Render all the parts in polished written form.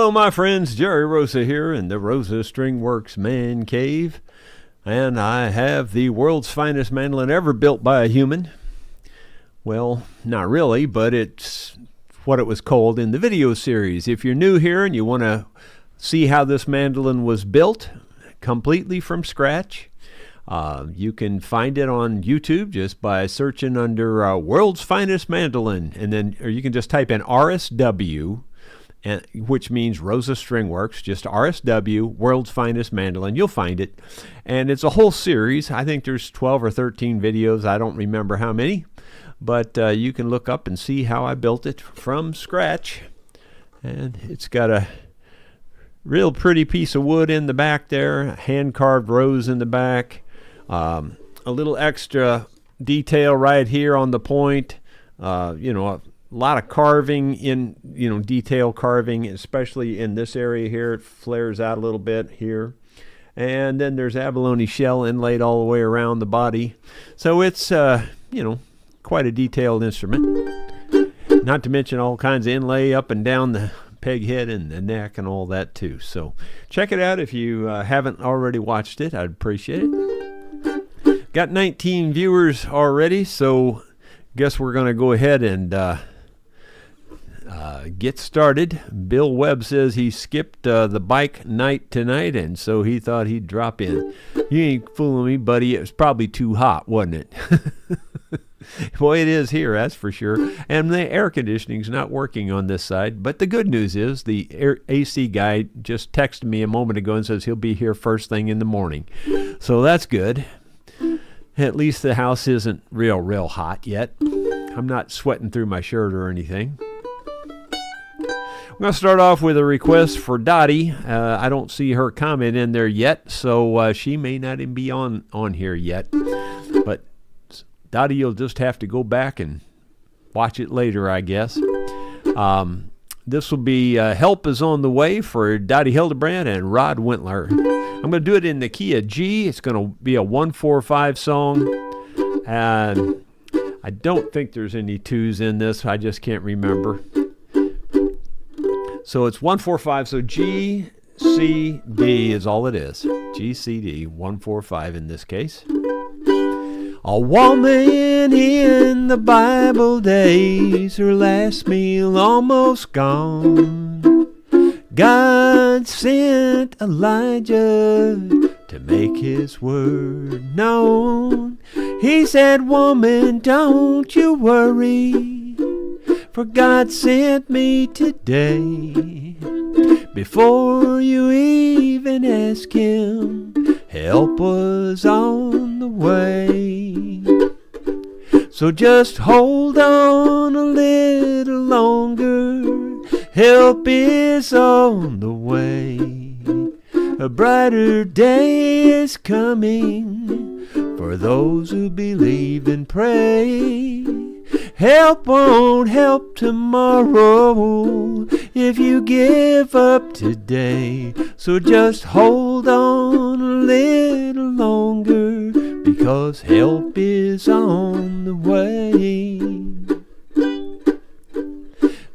Hello, my friends. Jerry Rosa here in the Rosa String Works Man Cave. And I have the world's finest mandolin ever built by a human. Well, not really, but it's what it was called in the video series. If you're new here and you want to see how this mandolin was built completely from scratch, you can find it on YouTube just by searching under World's Finest Mandolin, and then, or you can just type in RSW, which means Rosa String Works, just RSW, World's Finest Mandolin. You'll find it, and it's a whole series. I think there's 12 or 13 videos. I don't remember how many, but you can look up and see how I built it from scratch. And it's got a real pretty piece of wood in the back there, hand-carved rose in the back. A little extra detail right here on the point. A lot of carving in, detail carving, especially in this area here. It flares out a little bit here. And then there's abalone shell inlaid all the way around the body. So it's, quite a detailed instrument. Not to mention all kinds of inlay up and down the peg head and the neck and all that too. So check it out if you haven't already watched it. I'd appreciate it. Got 19 viewers already, so guess we're going to go ahead and get started. Bill Webb says he skipped the bike night tonight, and so he thought he'd drop in. You ain't fooling me, buddy. It was probably too hot, wasn't it? Boy, it is here, that's for sure. And the air conditioning's not working on this side. But the good news is the AC guy just texted me a moment ago and says he'll be here first thing in the morning. So that's good. At least the house isn't real hot yet. I'm not sweating through my shirt or anything. I'm going to start off with a request for Dottie. I don't see her comment in there yet, so she may not even be on here yet. But Dottie, you'll just have to go back and watch it later, I guess. This will be Help Is On The Way for Dottie Hildebrand and Rod Wintler. I'm going to do it in the key of G. It's going to be a 1-4-5 song. And I don't think there's any twos in this. I just can't remember. So it's 1-4-5. So G, C, D is all it is. G, C, D, 1-4-5 in this case. A woman in the Bible days, her last meal almost gone. God sent Elijah to make his word known. He said, woman, don't you worry, for God sent me today. Before you even ask him, help was on the way. So just hold on a little longer. Help is on the way. A brighter day is coming for those who believe and pray. Help won't help tomorrow if you give up today. So just hold on a little longer, because help is on the way.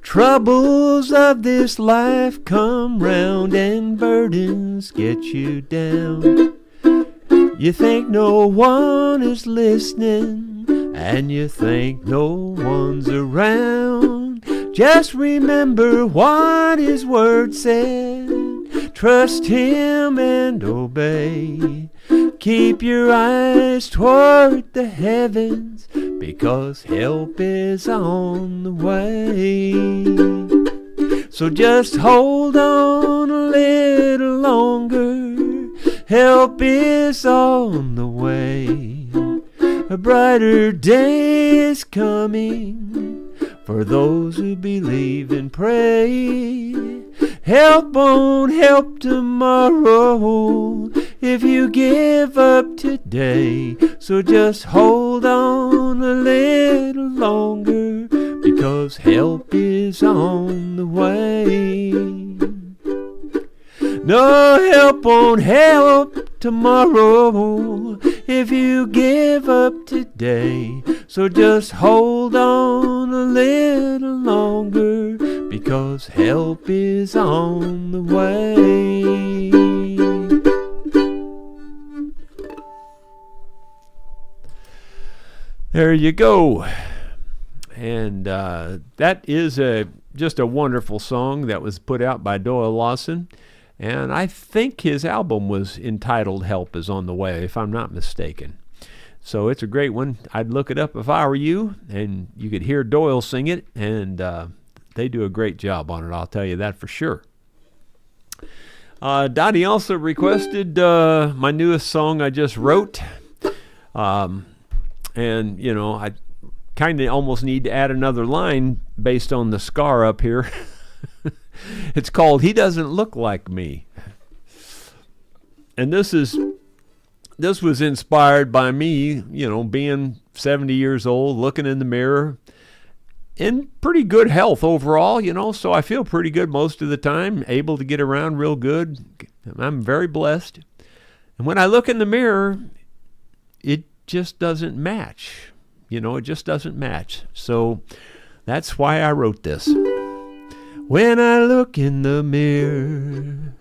Troubles of this life come round and burdens get you down. You think no one is listening, and you think no one's around. Just remember what his word said. Trust him and obey. Keep your eyes toward the heavens, because help is on the way. So just hold on a little longer. Help is on the way. A brighter day is coming for those who believe and pray. Help won't help tomorrow if you give up today. So just hold on a little longer, because help is on the way. No, help won't help tomorrow if you give up today. So just hold on a little longer, because help is on the way. There you go. And that is just a wonderful song that was put out by Doyle Lawson. And I think his album was entitled Help Is On The Way, if I'm not mistaken. So it's a great one. I'd look it up if I were you, and you could hear Doyle sing it, and they do a great job on it, I'll tell you that for sure. Dottie also requested my newest song I just wrote. And, you know, I kind of almost need to add another line based on the scar up here. It's called He Doesn't Look Like Me. And this was inspired by me, you know, being 70 years old, looking in the mirror, in pretty good health overall, you know, so I feel pretty good most of the time, able to get around real good. I'm very blessed. And when I look in the mirror, it just doesn't match. You know, it just doesn't match. So that's why I wrote this. When I look in the mirror,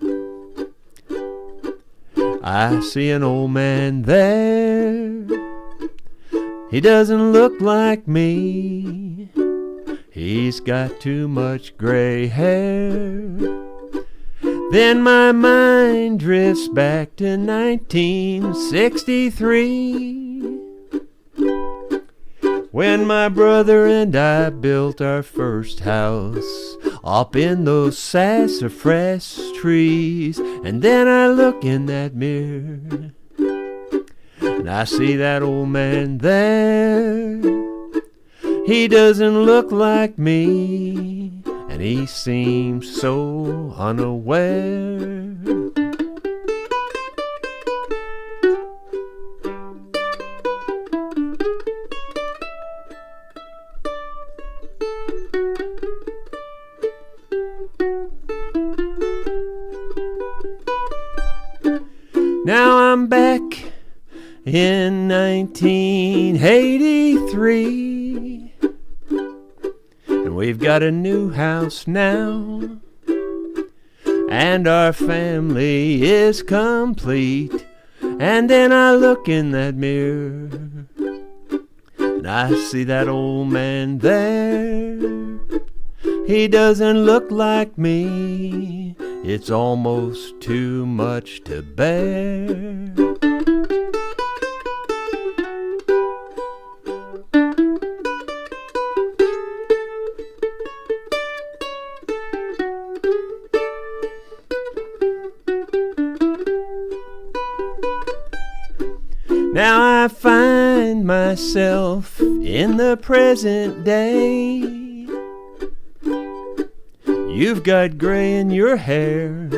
I see an old man there. He doesn't look like me. He's got too much gray hair. Then my mind drifts back to 1963, when my brother and I built our first house up in those sassafras trees. And then I look in that mirror and I see that old man there. He doesn't look like me, and he seems so unaware. Now I'm back in 1983, and we've got a new house now, and our family is complete. And then I look in that mirror and I see that old man there. He doesn't look like me. It's almost too much to bear. Now I find myself in the present day. You've got gray in your hair.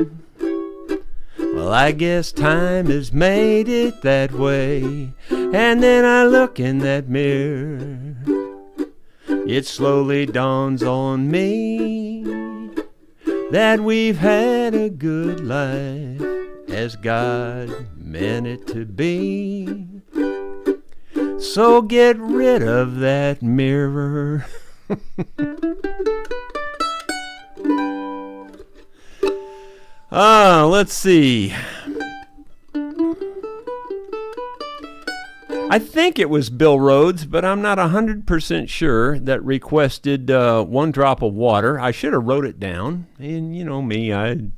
Well, I guess time has made it that way. And then I look in that mirror. It slowly dawns on me that we've had a good life as God meant it to be. So get rid of that mirror. Let's see. I think it was Bill Rhodes, but I'm not 100% sure, that requested One Drop of Water. I should have wrote it down. And you know me, I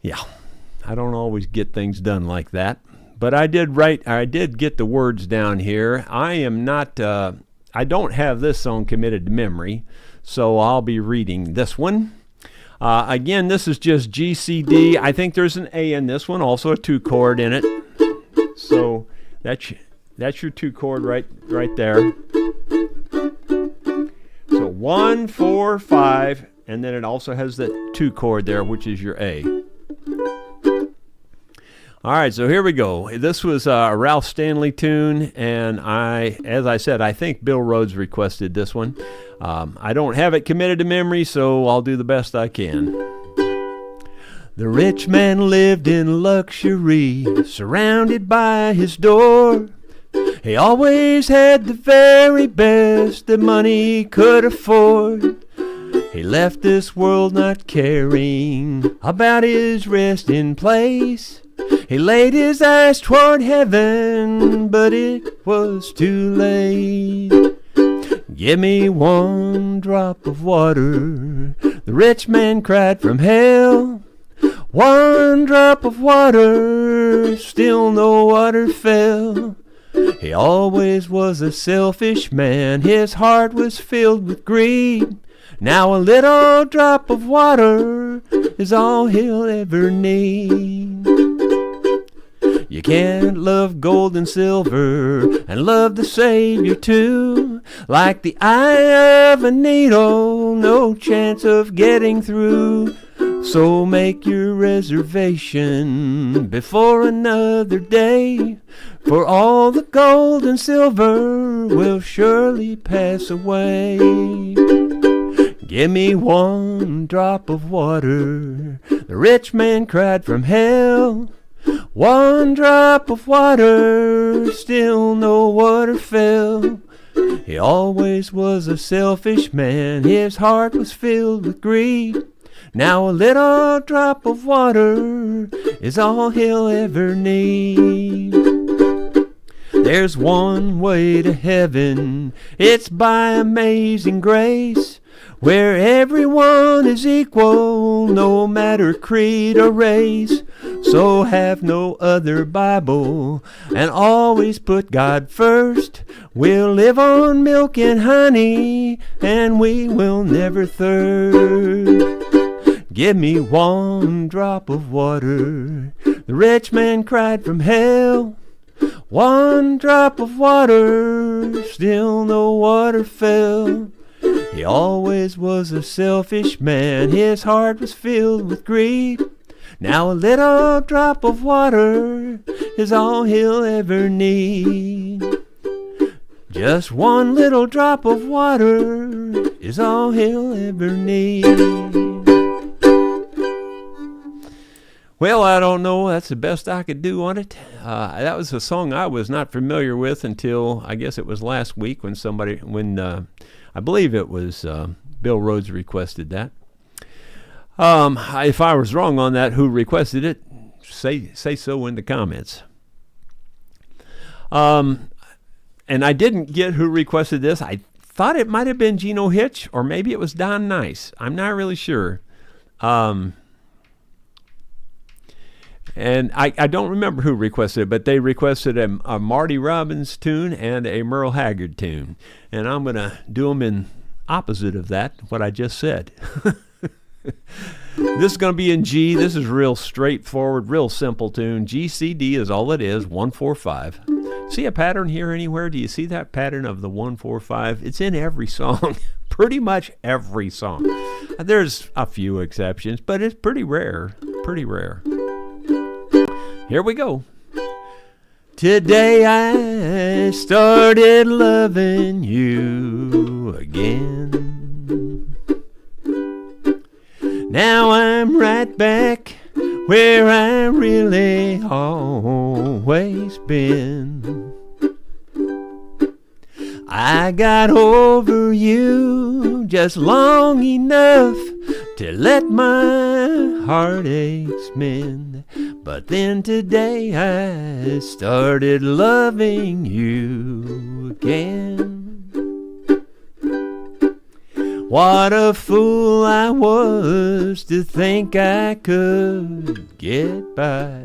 don't always get things done like that. But I did get the words down here. I don't have this song committed to memory, so I'll be reading this one. Again, this is just G, C, D. I think there's an A in this one, also a 2-chord in it. So that's your 2-chord right there. So 1, 4, 5, and then it also has the 2-chord there, which is your A. All right, so here we go. This was a Ralph Stanley tune, and as I said, I think Bill Rhodes requested this one. I don't have it committed to memory, so I'll do the best I can. The rich man lived in luxury, surrounded by his door. He always had the very best that money could afford. He left this world not caring about his resting place. He laid his eyes toward heaven, but it was too late. Give me one drop of water, the rich man cried from hell. One drop of water, still no water fell. He always was a selfish man, his heart was filled with greed. Now a little drop of water is all he'll ever need. You can't love gold and silver and love the Savior too. Like the eye of a needle, no chance of getting through. So make your reservation before another day, for all the gold and silver will surely pass away. Give me one drop of water, the rich man cried from hell. One drop of water, still no water fell. He always was a selfish man, his heart was filled with greed. Now a little drop of water is all he'll ever need. There's one way to heaven, it's by amazing grace, where everyone is equal, no matter creed or race. So have no other Bible, and always put God first. We'll live on milk and honey, and we will never thirst. Give me one drop of water, the rich man cried from hell. One drop of water, still no water fell. He always was a selfish man, his heart was filled with greed. Now a little drop of water is all he'll ever need. Just one little drop of water is all he'll ever need. Well, I don't know. That's the best I could do on it. That was a song I was not familiar with until I guess it was last week when I believe it was Bill Rhodes requested that. If I was wrong on that, who requested it, say so in the comments. And I didn't get who requested this. I thought it might have been Gino Hitch, or maybe it was Don Nice. I'm not really sure. And I don't remember who requested it, but they requested a Marty Robbins tune and a Merle Haggard tune. And I'm going to do them in opposite of that, what I just said. This is going to be in G. This is real straightforward, real simple tune. GCD is all it is, 145. See a pattern here anywhere? Do you see that pattern of the 145? It's in every song, pretty much every song. There's a few exceptions, but it's pretty rare, pretty rare. Here we go. Today I started loving you again. Now I'm right back where I really always been. I got over you just long enough to let my heartaches mend. But then today I started loving you again. What a fool I was to think I could get by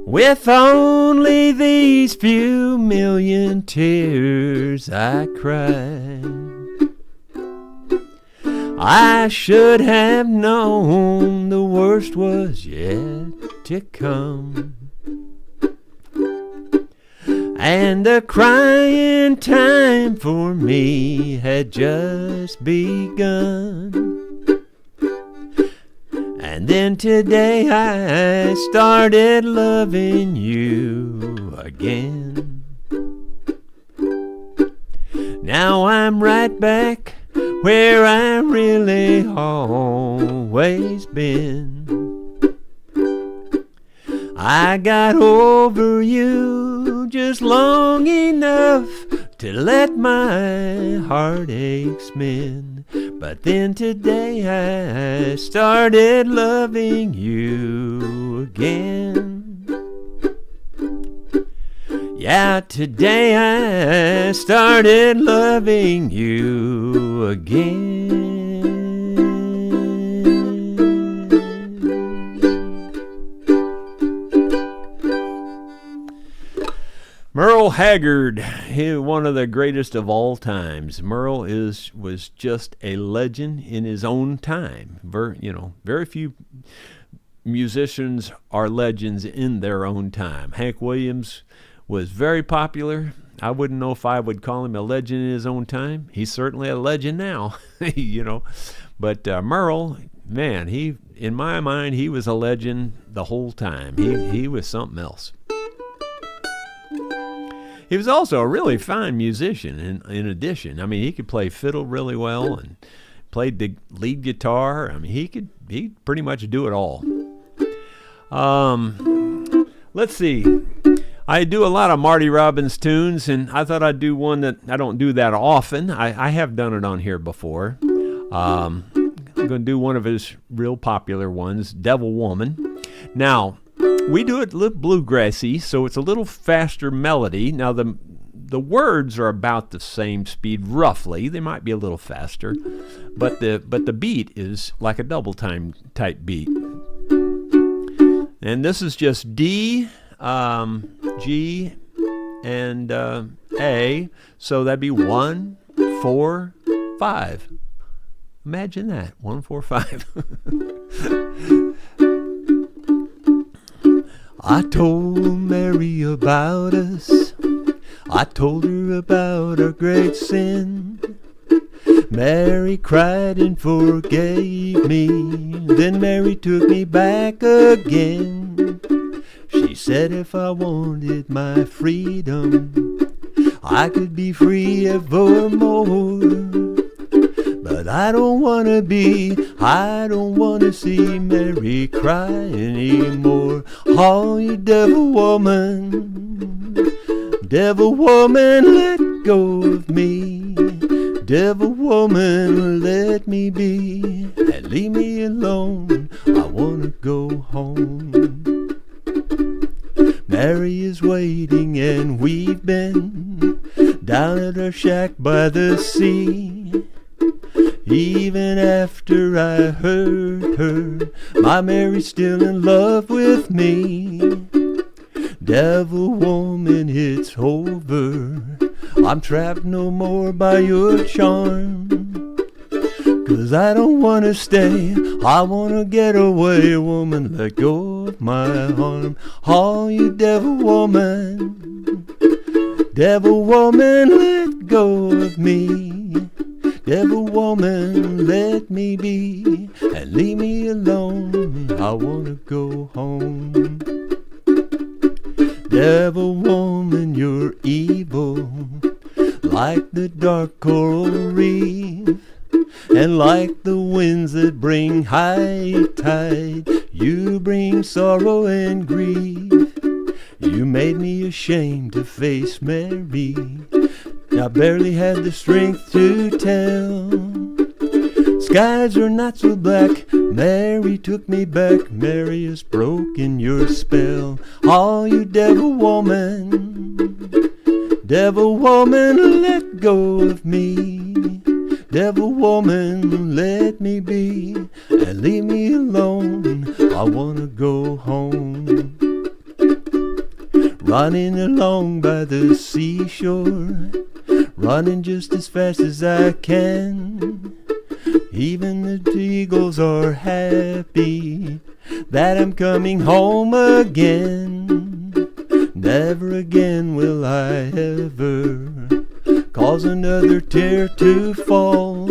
with only these few million tears I cried. I should have known the worst was yet to come, and the crying time for me had just begun. And then today I started loving you again. Now I'm right back where I really always been. I got over you just long enough to let my heartaches mend. But then today I started loving you again. Yeah, today I started loving you again. Merle Haggard, one of the greatest of all times. Merle was just a legend in his own time. Very few musicians are legends in their own time. Hank Williams was very popular. I wouldn't know if I would call him a legend in his own time. He's certainly a legend now, But Merle, man, in my mind, he was a legend the whole time. He was something else. He was also a really fine musician in addition. I mean, he could play fiddle really well and played the lead guitar. I mean, he'd pretty much do it all. Let's see. I do a lot of Marty Robbins tunes, and I thought I'd do one that I don't do that often. I have done it on here before. I'm going to do one of his real popular ones, Devil Woman. Now, we do it a little bluegrassy, so it's a little faster melody. Now, the words are about the same speed, roughly. They might be a little faster, but the beat is like a double time type beat. And this is just D, G, and A, so that'd be 1, 4, 5. Imagine that, 1, 4, 5. I told Mary about us. I told her about our great sin. Mary cried and forgave me. Then Mary took me back again. She said if I wanted my freedom, I could be free evermore. But I don't want to see Mary cry anymore. Oh, you devil woman, let go of me. Devil woman, let me be and leave me alone. I want to go home. Mary is waiting and we've been down at our shack by the sea. Even after I hurt her, my Mary's still in love with me. Devil woman, it's over. I'm trapped no more by your charm. 'Cause I don't want to stay, I want to get away. Woman, let go of my arm. Oh, you devil woman, let go of me. Devil woman, let me be and leave me alone. I want to go home. Devil woman, you're evil, like the dark coral reef, and like the winds that bring high tide, you bring sorrow and grief. You made me ashamed to face Mary. I barely had the strength to tell. Skies are not so black. Mary took me back. Mary has broken your spell. Oh, you devil woman, let go of me. Devil woman, let me be and leave me alone. I wanna go home. Running along by the seashore, running just as fast as I can. Even the eagles are happy that I'm coming home again. Never again will I ever cause another tear to fall.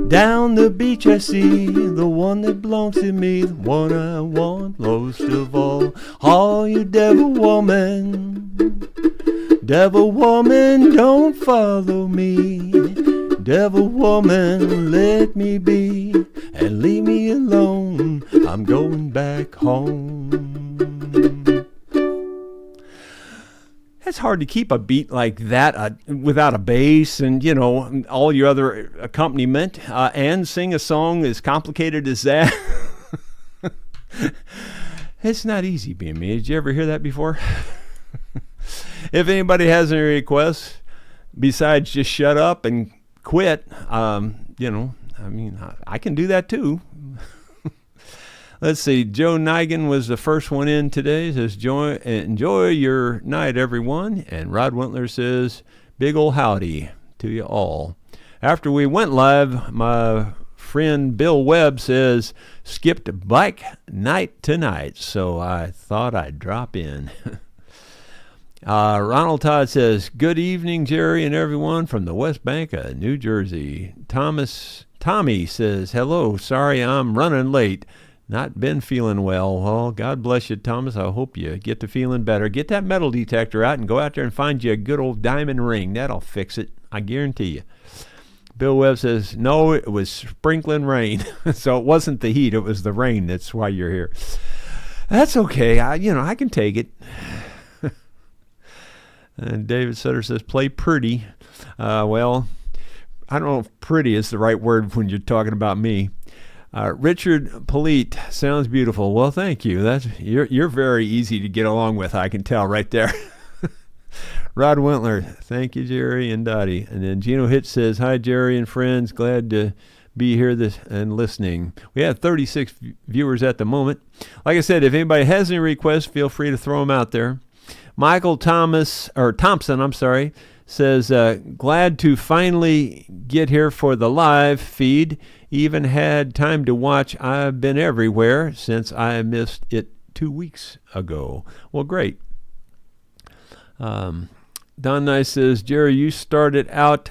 Down the beach I see the one that belongs to me, the one I want most of all. Oh, you devil woman, don't follow me. Devil woman, let me be and leave me alone. I'm going back home. That it's hard to keep a beat like that without a bass and, all your other accompaniment and sing a song as complicated as that. It's not easy being me. Did you ever hear that before? If anybody has any requests, besides just shut up and quit, I can do that too. Let's see. Joe Nigan was the first one in today. Says, enjoy your night, everyone. And Rod Wentler says, big ol' howdy to you all. After we went live, my friend Bill Webb says, skipped bike night tonight, so I thought I'd drop in. Ronald Todd says, good evening, Jerry and everyone from the West Bank of New Jersey. Tommy says, hello, sorry I'm running late. Not been feeling well. Well, God bless you, Thomas. I hope you get to feeling better. Get that metal detector out and go out there and find you a good old diamond ring. That'll fix it. I guarantee you. Bill Webb says, no, it was sprinkling rain. So it wasn't the heat. It was the rain. That's why you're here. That's okay. I can take it. And David Sutter says, play pretty. Well, I don't know if pretty is the right word when you're talking about me. Richard Polite, sounds beautiful. Well, thank you. You're very easy to get along with, I can tell right there. Rod Wentler, thank you, Jerry and Dottie. And then Gino Hitch says, hi, Jerry and friends. Glad to be here and listening. We have 36 viewers at the moment. Like I said, if anybody has any requests, feel free to throw them out there. Michael Thompson, says, glad to finally get here for the live feed. Even had time to watch I've Been Everywhere since I missed it 2 weeks ago. Well, great. Don Nice says, Jerry, you started out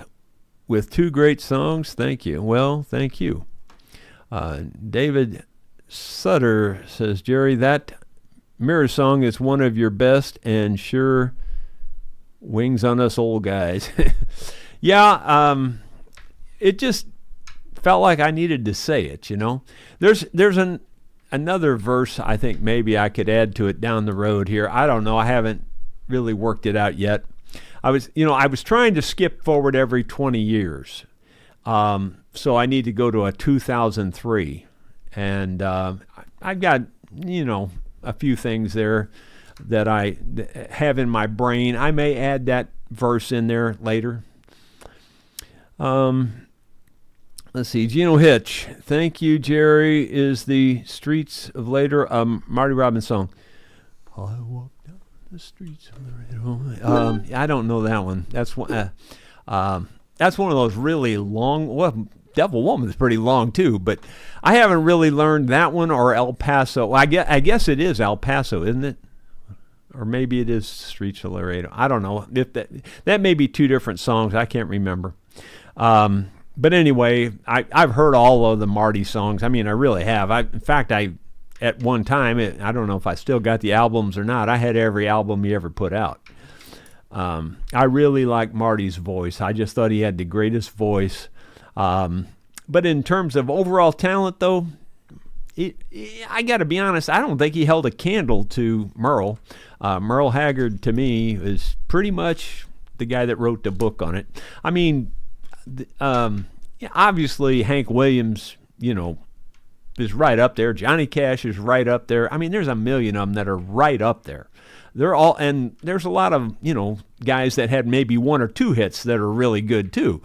with 2 great songs. Thank you. Well, thank you. David Sutter says, Jerry, that Mirror song is one of your best and sure wings on us old guys. Yeah, it just felt like I needed to say it, There's another verse I think maybe I could add to it down the road here. I don't know. I haven't really worked it out yet. I was trying to skip forward every 20 years. So I need to go to a 2003. And I've got, a few things there that I have in my brain. I may add that verse in there later. Let's see. Gino Hitch. Thank you, Jerry. Is the Streets of Later Marty Robbins song. I walk down the streets of Laredo. I don't know that one. That's one of those really long. Well, Devil Woman is pretty long too, but I haven't really learned that one or El Paso. I guess it is El Paso, isn't it? Or maybe it is Streets of Laredo. I don't know. If that may be 2 different songs. I can't remember. But anyway, I've heard all of the Marty songs. I mean, I really have. In fact, at one time, I don't know if I still got the albums or not. I had every album he ever put out. I really like Marty's voice. I just thought he had the greatest voice. But in terms of overall talent, though, I got to be honest, I don't think he held a candle to Merle. Merle Haggard, to me, is pretty much the guy that wrote the book on it. I mean, obviously Hank Williams, is right up there. Johnny Cash is right up there. I mean, there's a million of them that are right up there. And there's a lot of, guys that had maybe 1 or 2 hits that are really good too.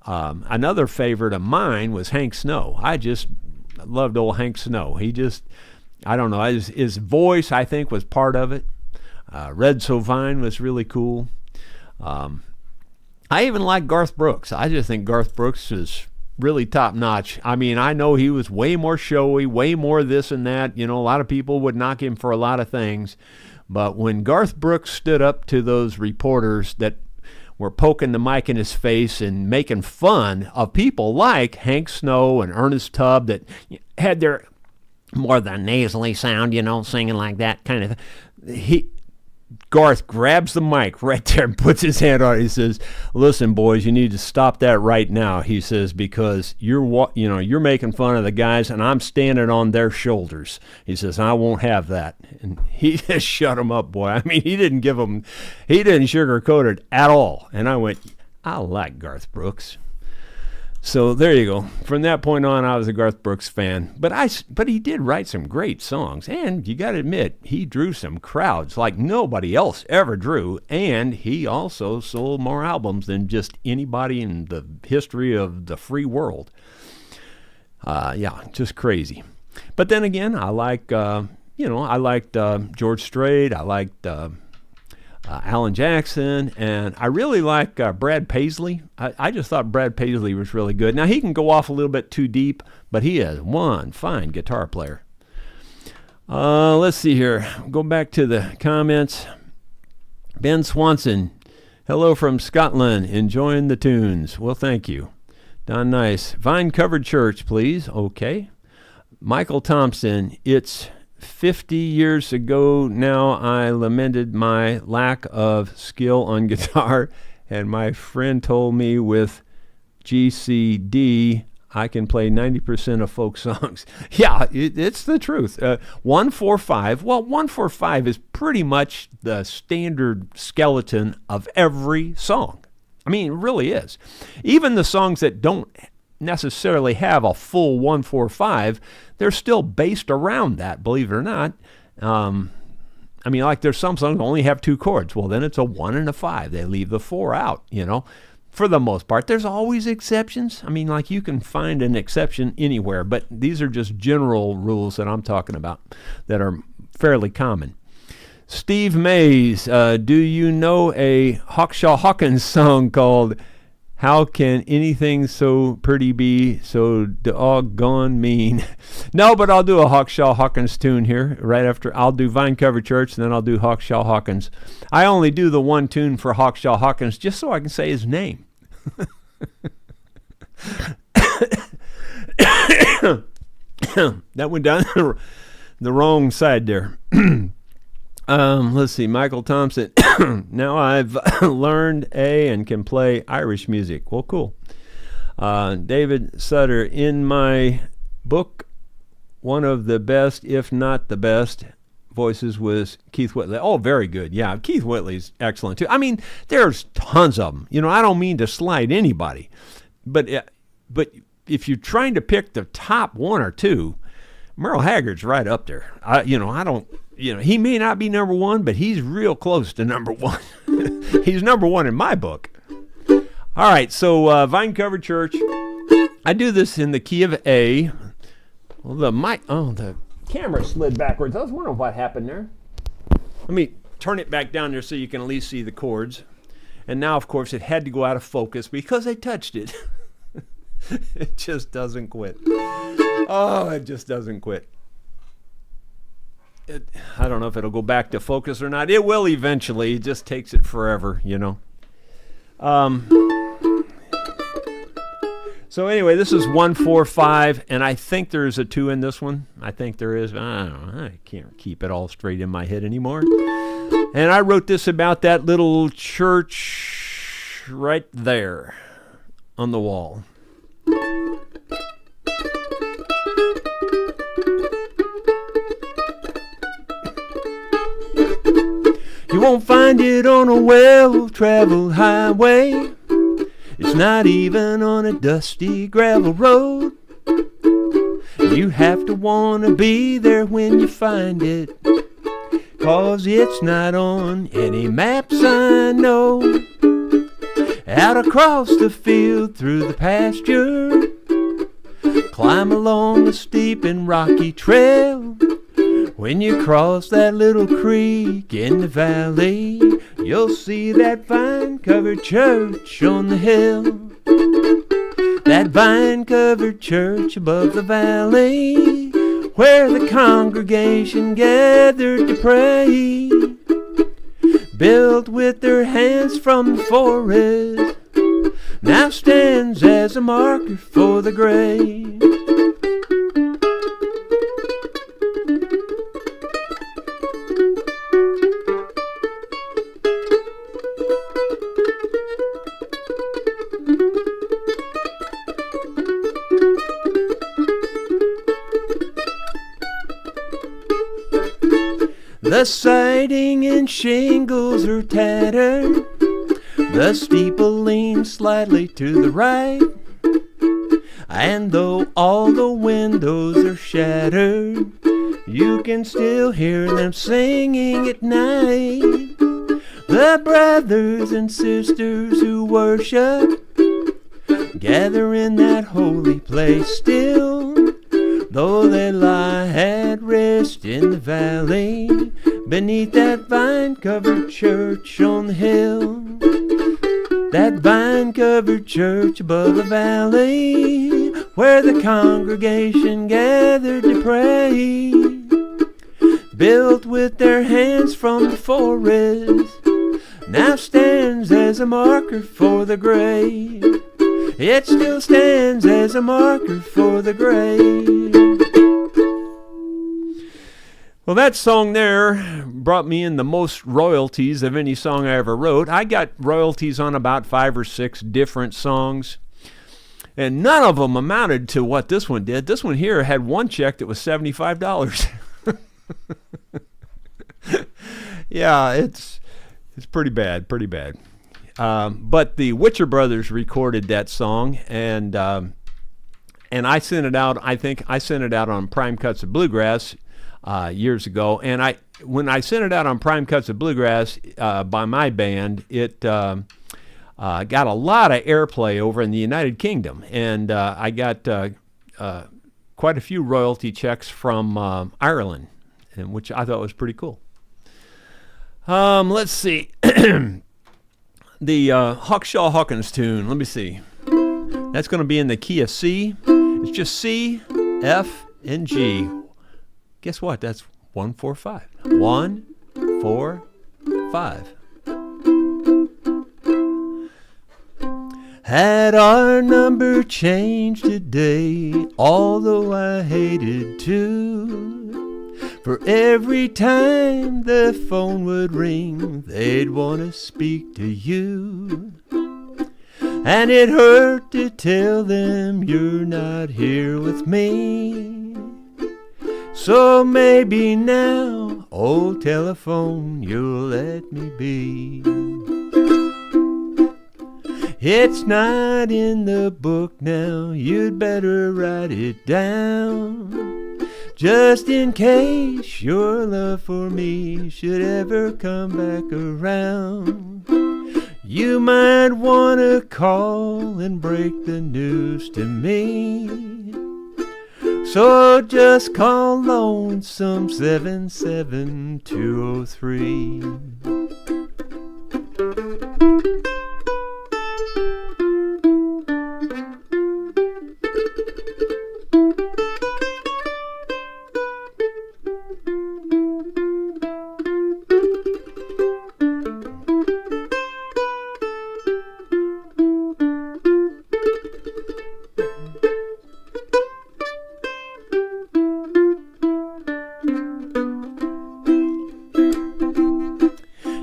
Another favorite of mine was Hank Snow. I just loved old Hank Snow. He just, I don't know, his voice, I think, was part of it. Red Sovine was really cool. I even like Garth Brooks. I just think Garth Brooks is really top-notch. I mean, I know he was way more showy, way more this and that. A lot of people would knock him for a lot of things. But when Garth Brooks stood up to those reporters that were poking the mic in his face and making fun of people like Hank Snow and Ernest Tubb that had their more than nasally sound, singing like that kind of thing. Garth grabs the mic right there and puts his hand on it. He says, "Listen, boys, you need to stop that right now." He says, "Because you're making fun of the guys, and I'm standing on their shoulders." He says, "I won't have that." And he just shut him up, boy. I mean, he didn't sugarcoat it at all. And I went, I like Garth Brooks. So there you go. From that point on, I was a Garth Brooks fan. But he did write some great songs. And you got to admit, he drew some crowds like nobody else ever drew. And he also sold more albums than just anybody in the history of the free world. Just crazy. But then again, I liked George Strait. I liked Alan Jackson, and I really like Brad Paisley. I just thought Brad Paisley was really good. Now, he can go off a little bit too deep, but he is one fine guitar player. Let's see here. Go back to the comments. Ben Swanson, hello from Scotland, enjoying the tunes. Well, thank you. Don Nice, Vine Covered Church, please. Okay. Michael Thompson, it's 50 years ago now. I lamented my lack of skill on guitar, and my friend told me with GCD I can play 90% of folk songs. Yeah, it's the truth. 145. Well, 145 is pretty much the standard skeleton of every song. I mean, it really is. Even the songs that don't necessarily have a full 145, they're still based around that, believe it or not. I mean, like there's some songs that only have 2 chords. Well, then it's a 1 and a 5. They leave the 4 out, for the most part. There's always exceptions. I mean, like you can find an exception anywhere, but these are just general rules that I'm talking about that are fairly common. Steve Mays, do you know a Hawkshaw Hawkins song called "How Can Anything So Pretty Be So Doggone Mean"? No, but I'll do a Hawkshaw Hawkins tune here right after. I'll do Vine Covered Church, and then I'll do Hawkshaw Hawkins. I only do the one tune for Hawkshaw Hawkins just so I can say his name. That went down the wrong side there. Let's see, Michael Thompson. Now I've learned and can play Irish music. Well, cool. David Sutter, in my book, one of the best, if not the best, voices was Keith Whitley. Oh, very good. Yeah, Keith Whitley's excellent too. I mean, there's tons of them. I don't mean to slight anybody, but if you're trying to pick the top 1 or 2, Merle Haggard's right up there. He may not be number 1, but he's real close to number 1. He's number 1 in my book. All right, so Vine Covered Church. I do this in the key of A. Well, the camera slid backwards. I was wondering what happened there. Let me turn it back down there so you can at least see the chords. And now, of course, it had to go out of focus because I touched it. It just doesn't quit. Oh, it just doesn't quit. I don't know if it'll go back to focus or not. It will eventually. It just takes it forever, So anyway, this is 145, and I think there's a 2 in this one. I think there is. I don't know. I can't keep it all straight in my head anymore. And I wrote this about that little church right there on the wall. You won't find it on a well-traveled highway. It's not even on a dusty gravel road. You have to want to be there when you find it, 'cause it's not on any maps I know. Out across the field, through the pasture, climb along a steep and rocky trail. When you cross that little creek in the valley, you'll see that vine-covered church on the hill. That vine-covered church above the valley, where the congregation gathered to pray. Built with their hands from the forest, now stands as a marker for the grave. The siding and shingles are tattered, the steeple leans slightly to the right, and though all the windows are shattered, you can still hear them singing at night. The brothers and sisters who worship gather in that holy place still, though they lie at rest in the valley beneath that vine-covered church on the hill. That vine-covered church above the valley where the congregation gathered to pray, built with their hands from the forest, now stands as a marker for the grave. It still stands as a marker for the grave. Well, that song there brought me in the most royalties of any song I ever wrote. I got royalties on about 5 or 6 different songs, and none of them amounted to what this one did. This one here had one check that was $75. Yeah, it's pretty bad, pretty bad. But the Witcher brothers recorded that song, and I sent it out. I think I sent it out on Prime Cuts of Bluegrass years ago. And when I sent it out on Prime Cuts of Bluegrass by my band, it got a lot of airplay over in the United Kingdom, and I got quite a few royalty checks from Ireland, and which I thought was pretty cool. Let's see. The Hawkshaw Hawkins tune, let me see. That's going to be in the key of C. It's just C, F, and G. Guess what? That's 1, 4, 5. 1, 4, 5. Had our number changed today, although I hated to. For every time the phone would ring, they'd want to speak to you. And it hurt to tell them you're not here with me. So maybe now, old telephone, you'll let me be. It's not in the book now, you'd better write it down. Just in case your love for me should ever come back around. You might want to call and break the news to me. So just call lonesome 77203.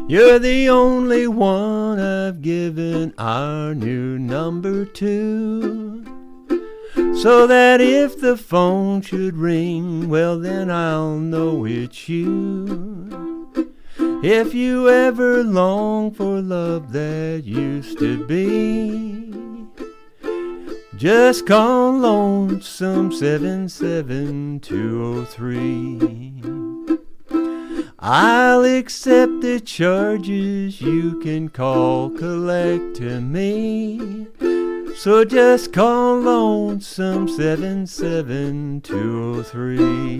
You're the only one I've given our new number to, so that if the phone should ring, well then I'll know it's you. If you ever long for love that used to be, just call lonesome 77203. I'll accept the charges you can call collect to me. So just call lonesome 77203.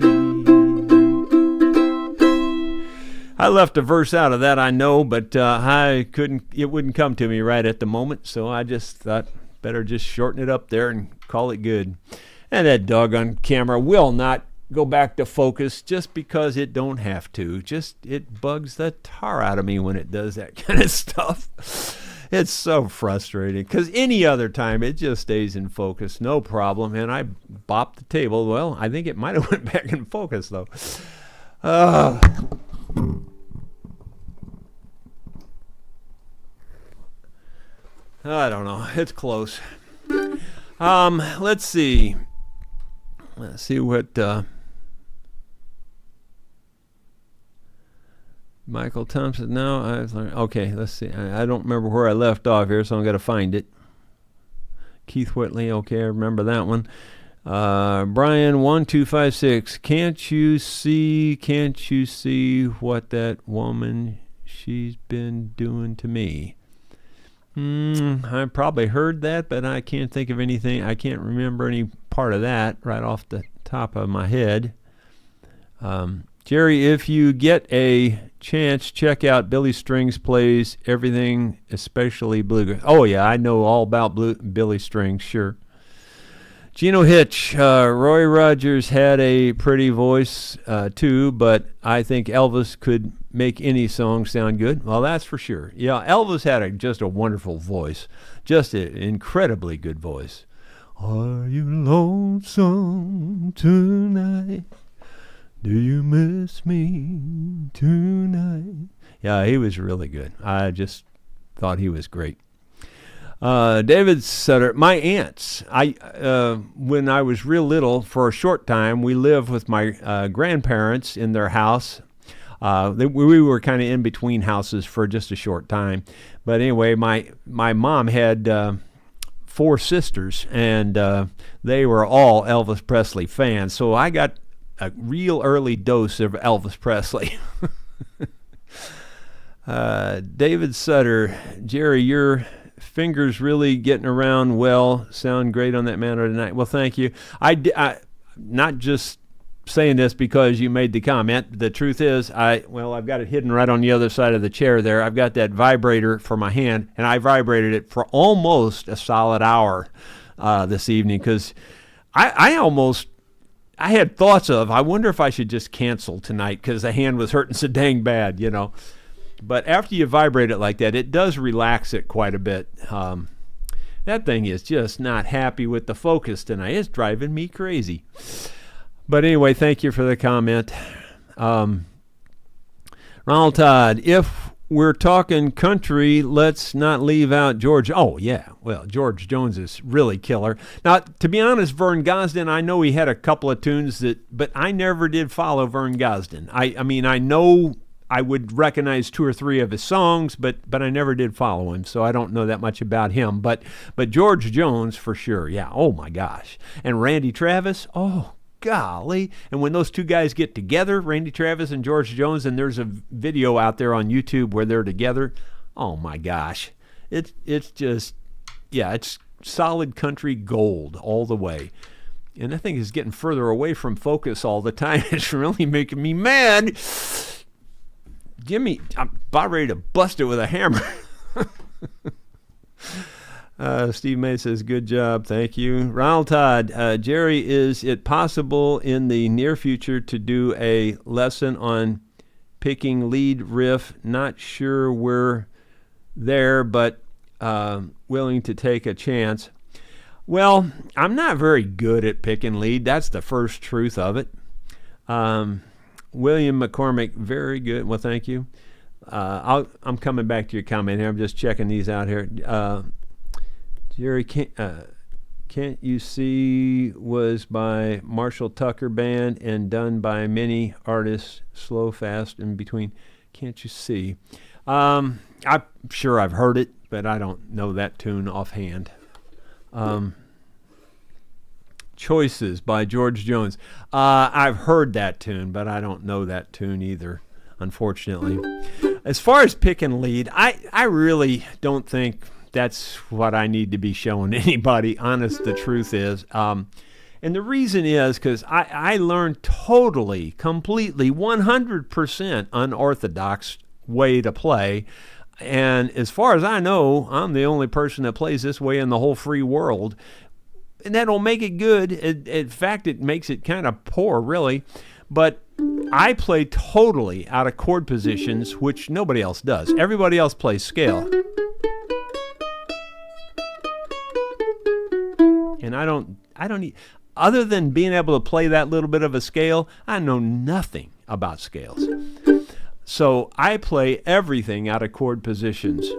I left a verse out of that, I know, but it wouldn't come to me right at the moment, so I just thought better just shorten it up there and call it good. And that doggone camera will not go back to focus just because it don't have to. It bugs the tar out of me when it does that kind of stuff. It's so frustrating because any other time it just stays in focus, no problem. And I bopped the table. Well, I think it might have went back in focus though. I don't know. It's close. Let's see. Let's see what. Michael Thompson. No, I've learned. Okay, let's see. I don't remember where I left off here, so I'm going to find it. Keith Whitley. Okay, I remember that one. Brian 1256. Can't you see what that woman, she's been doing to me? I probably heard that, but I can't think of anything. I can't remember any part of that right off the top of my head. Jerry, if you get a chance, check out Billy Strings Plays Everything, especially bluegrass. Oh, yeah, I know all about Billy Strings, sure. Gino Hitch, Roy Rogers had a pretty voice too, but I think Elvis could make any song sound good. Well, that's for sure. Yeah, Elvis had just a wonderful voice, just an incredibly good voice. Are you lonesome tonight? Do you miss me tonight? Yeah, he was really good. I just thought he was great. David Sutter, my aunts. When I was real little, for a short time, we lived with my grandparents in their house. We were kind of in between houses for just a short time. But anyway, my mom had 4 sisters, and they were all Elvis Presley fans. So I got a real early dose of Elvis Presley. David Sutter, Jerry, your fingers really getting around well. Sound great on that manner tonight. Well, thank you. I not just saying this because you made the comment. The truth is, I've got it hidden right on the other side of the chair there. I've got that vibrator for my hand, and I vibrated it for almost a solid hour this evening because I had thoughts of, I wonder if I should just cancel tonight because the hand was hurting so dang bad, you know. But after you vibrate it like that, it does relax it quite a bit. That thing is just not happy with the focus tonight. It's driving me crazy. But anyway, thank you for the comment. Ronald Todd, if we're talking country, let's not leave out George. Oh, yeah. Well, George Jones is really killer. Now, to be honest, Vern Gosdin, I know he had a couple of tunes but I never did follow Vern Gosdin. I mean, I know I would recognize 2 or 3 of his songs, but I never did follow him, so I don't know that much about him. But George Jones, for sure, yeah. Oh, my gosh. And Randy Travis, oh, golly. And when those 2 guys get together, Randy Travis and George Jones, and there's a video out there on YouTube where they're together, oh my gosh. It's just, yeah, it's solid country gold all the way. And I think it's getting further away from focus all the time. It's really making me mad. Jimmy, I'm about ready to bust it with a hammer. Steve May says, good job. Thank you. Ronald Todd, Jerry, is it possible in the near future to do a lesson on picking lead riff? Not sure we're there, but willing to take a chance. Well, I'm not very good at picking lead. That's the first truth of it. William McCormick, very good. Well, thank you. I'm coming back to your comment here. I'm just checking these out here. Jerry, Can't You See was by Marshall Tucker Band and done by many artists, slow, fast, in between. Can't You See? I'm sure I've heard it, but I don't know that tune offhand. Choices by George Jones. I've heard that tune, but I don't know that tune either, unfortunately. As far as pick and lead, I really don't think that's what I need to be showing anybody, honest the truth is. And the reason is because I learned totally, completely, 100% unorthodox way to play. And as far as I know, I'm the only person that plays this way in the whole free world. And that'll make it good. In fact, it makes it kind of poor, really. But I play totally out of chord positions, which nobody else does. Everybody else plays scale. And I don't need, other than being able to play that little bit of a scale, I know nothing about scales. So I play everything out of chord positions.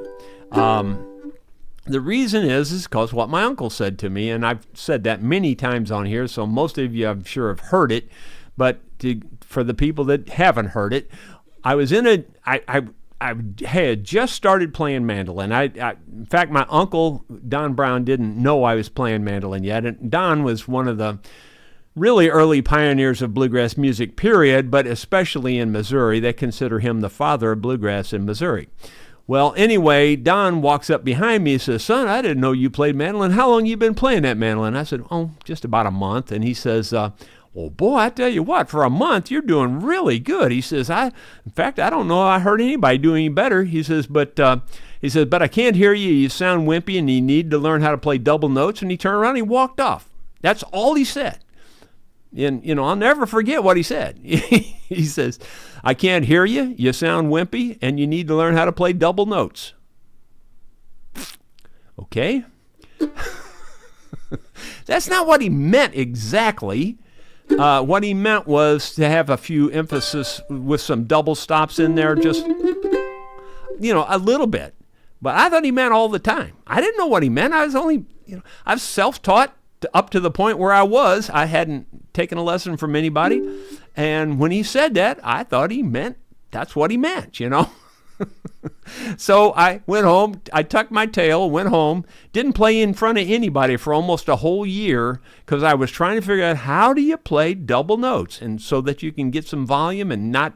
The reason is because what my uncle said to me, and I've said that many times on here, so most of you I'm sure have heard it, but for the people that haven't heard it, I was in a, I had just started playing mandolin. In fact, my uncle, Don Brown, didn't know I was playing mandolin yet. And Don was one of the really early pioneers of bluegrass music, period, but especially in Missouri. They consider him the father of bluegrass in Missouri. Well, anyway, Don walks up behind me and says, "Son, I didn't know you played mandolin. How long you been playing that mandolin?" I said, "Oh, just about a month." And he says, "Well, boy, I tell you what, for a month, you're doing really good." He says, in fact, I don't know I heard anybody do any better. He says, but I can't hear you. You sound wimpy and you need to learn how to play double notes." And he turned around and he walked off. That's all he said. And, I'll never forget what he said. He says, "I can't hear you. You sound wimpy and you need to learn how to play double notes." Okay. That's not what he meant exactly. What he meant was to have a few emphasis with some double stops in there, just, a little bit. But I thought he meant all the time. I didn't know what he meant. I was only, I was self-taught up to the point where I hadn't taken a lesson from anybody. And when he said that, I thought he meant, that's what he meant, So I went home, I tucked my tail, went home, didn't play in front of anybody for almost a whole year because I was trying to figure out how do you play double notes and so that you can get some volume and not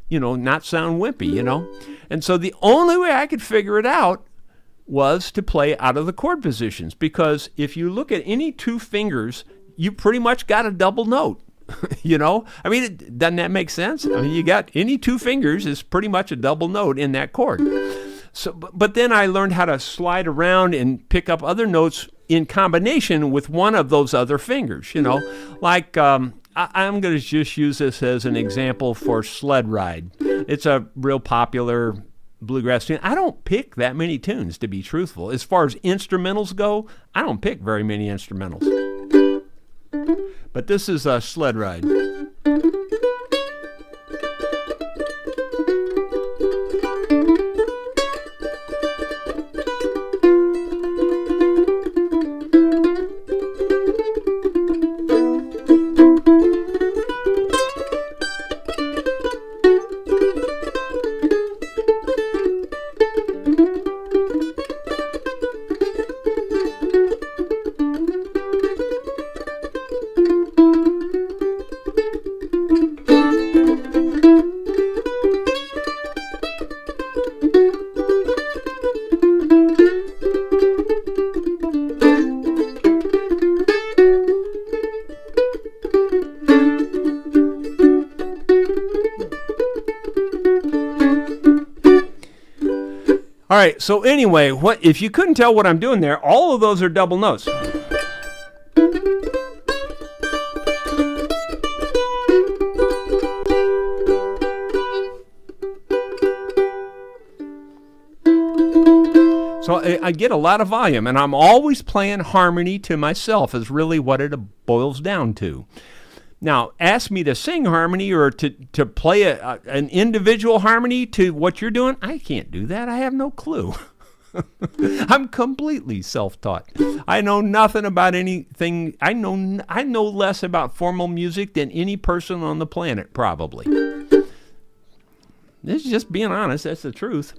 sound wimpy, And so the only way I could figure it out was to play out of the chord positions, because if you look at any two fingers, you pretty much got a double note. Doesn't that make sense? You got any two fingers is pretty much a double note in that chord. So, but then I learned how to slide around and pick up other notes in combination with one of those other fingers, like I'm going to just use this as an example for Sled Ride. It's a real popular bluegrass tune. I don't pick that many tunes, to be truthful. As far as instrumentals go, I don't pick very many instrumentals. But this is a Sled Ride. All right, so anyway, if you couldn't tell what I'm doing there, all of those are double notes. So I get a lot of volume, and I'm always playing harmony to myself is really what it boils down to. Now, ask me to sing harmony or to play an individual harmony to what you're doing. I can't do that. I have no clue. I'm completely self-taught. I know nothing about anything. I know less about formal music than any person on the planet, probably. This is just being honest. That's the truth.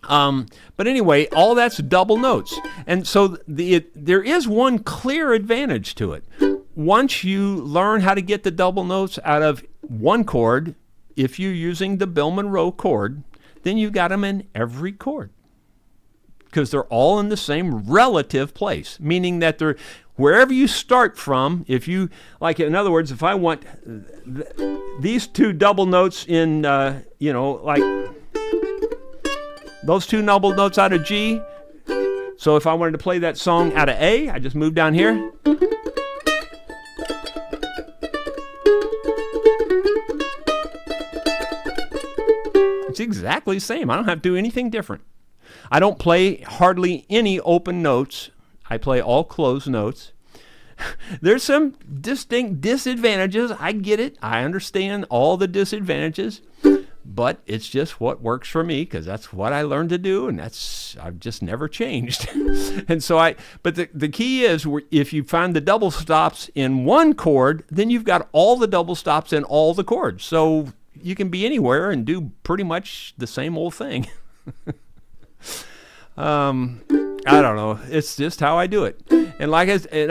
But anyway, all that's double notes. And so there is one clear advantage to it. Once you learn how to get the double notes out of one chord, if you're using the Bill Monroe chord, then you got them in every chord, because they're all in the same relative place, meaning that they're wherever you start from. If you, like, in other words, if I want these two double notes in, like those two double notes out of G, so if I wanted to play that song out of A, I just move down here. It's exactly the same. I don't have to do anything different. I don't play hardly any open notes. I play all closed notes. There's some distinct disadvantages. I get it. I understand all the disadvantages, but it's just what works for me, because that's what I learned to do, and I've just never changed. And so but the key is, if you find the double stops in one chord, then you've got all the double stops in all the chords. So you can be anywhere and do pretty much the same old thing. I don't know. It's just how I do it. And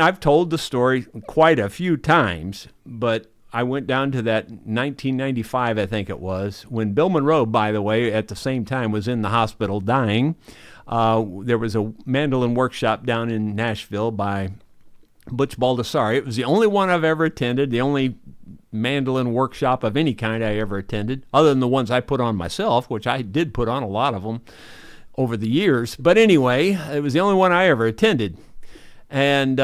I've told the story quite a few times, but I went down to that 1995, I think it was, when Bill Monroe, by the way, at the same time was in the hospital dying. There was a mandolin workshop down in Nashville by Butch Baldessari. It was the only one I've ever attended, the only mandolin workshop of any kind I ever attended, other than the ones I put on myself, which I did put on a lot of them over the years. But anyway, it was the only one I ever attended. And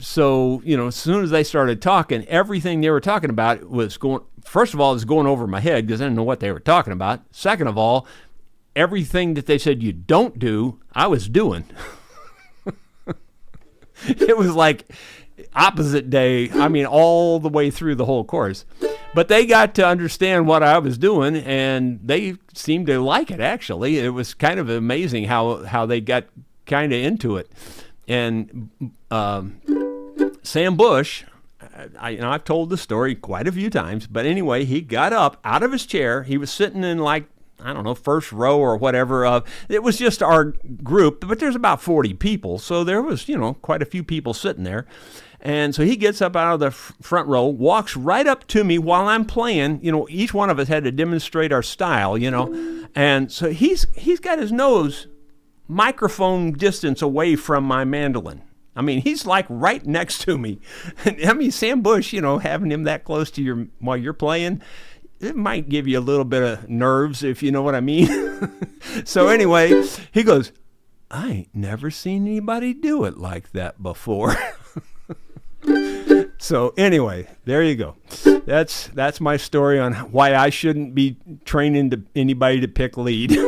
so, as soon as they started talking, everything they were talking about was first of all, it was going over my head because I didn't know what they were talking about. Second of all, everything that they said you don't do, I was doing. It was like opposite day, all the way through the whole course. But they got to understand what I was doing, and they seemed to like it, actually. It was kind of amazing how they got kind of into it. And Sam Bush, I've told the story quite a few times, but anyway, he got up out of his chair. He was sitting in first row or whatever. It was just our group, but there's about 40 people, so there was, quite a few people sitting there. And so he gets up out of the front row, walks right up to me while I'm playing. Each one of us had to demonstrate our style, And so he's got his nose microphone distance away from my mandolin. He's like right next to me. Sam Bush, having him that close to you while you're playing, it might give you a little bit of nerves, if you know what I mean. So anyway, he goes, I ain't never seen anybody do it like that before. So anyway, there you go. That's my story on why I shouldn't be training anybody to pick lead.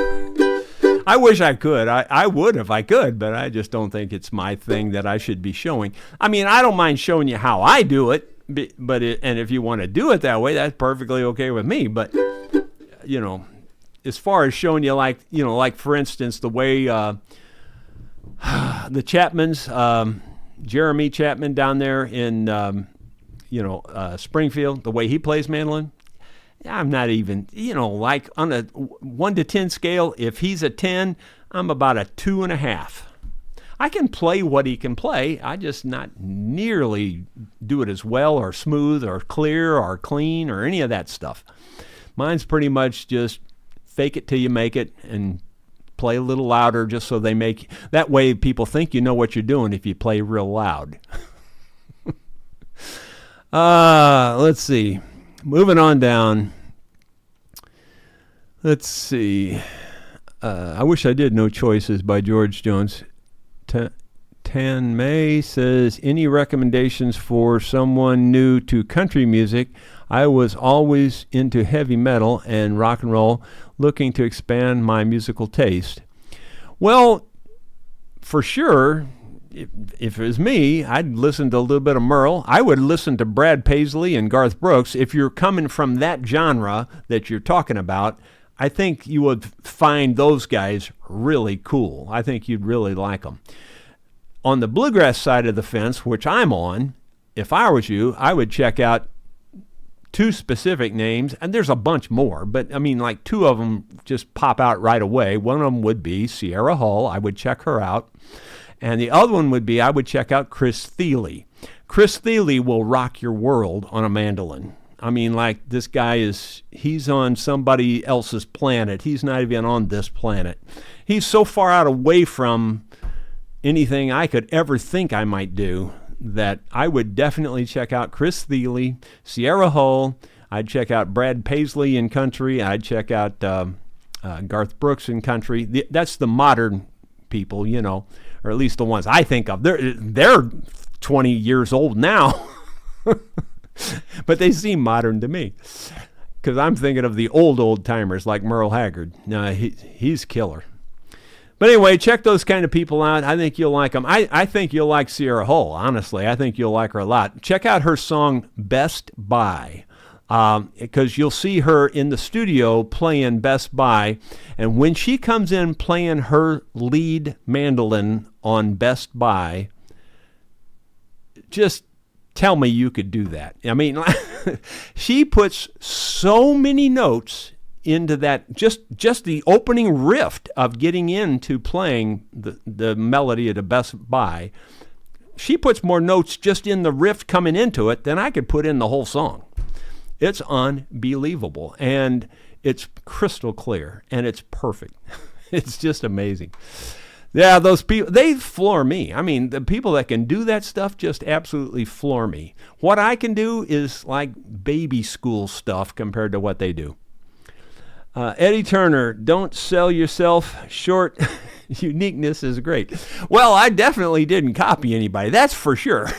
I wish I could. I would if I could, but I just don't think it's my thing that I should be showing. I don't mind showing you how I do it, and if you want to do it that way, that's perfectly okay with me. But as far as showing you, like for instance, the way the Chapmans, Jeremy Chapman down there in Springfield, the way he plays mandolin. I'm not even, like on a 1 to 10 scale, if he's a 10, I'm about a 2.5. I can play what he can play. I just not nearly do it as well or smooth or clear or clean or any of that stuff. Mine's pretty much just fake it till you make it and play a little louder just so that way people think you know what you're doing if you play real loud. Let's see. Moving on down. Let's see. I wish I did No Choices by George Jones. Tan May says, any recommendations for someone new to country music? I was always into heavy metal and rock and roll, looking to expand my musical taste. Well, for sure, if it was me, I'd listen to a little bit of Merle. I would listen to Brad Paisley and Garth Brooks. If you're coming from that genre that you're talking about, I think you would find those guys really cool. I think you'd really like them. On the bluegrass side of the fence, which I'm on, if I was you, I would check out two specific names, and there's a bunch more, but like two of them just pop out right away. One of them would be Sierra Hull. I would check her out. And the other one would be, I would check out Chris Thile. Chris Thile will rock your world on a mandolin. This guy he's on somebody else's planet. He's not even on this planet. He's so far out away from anything I could ever think I might do that I would definitely check out Chris Thile, Sierra Hull. I'd check out Brad Paisley in country. I'd check out Garth Brooks in country. That's the modern people, or at least the ones I think of. They're 20 years old now, but they seem modern to me because I'm thinking of the old timers like Merle Haggard. No, he's killer. But anyway, check those kind of people out. I think you'll like them. I think you'll like Sierra Hull, honestly. I think you'll like her a lot. Check out her song, Best Buy, because you'll see her in the studio playing Best Buy. And when she comes in playing her lead mandolin on Best Buy, just tell me you could do that. she puts so many notes into that, just the opening riff of getting into playing the melody of the Best Buy. She puts more notes just in the riff coming into it than I could put in the whole song. It's unbelievable, and it's crystal clear, and it's perfect. It's just amazing. Yeah, those people, they floor me. I mean, the people that can do that stuff just absolutely floor me. What I can do is like baby school stuff compared to what they do. Eddie Turner, don't sell yourself short. Uniqueness is great. Well, I definitely didn't copy anybody. That's for sure.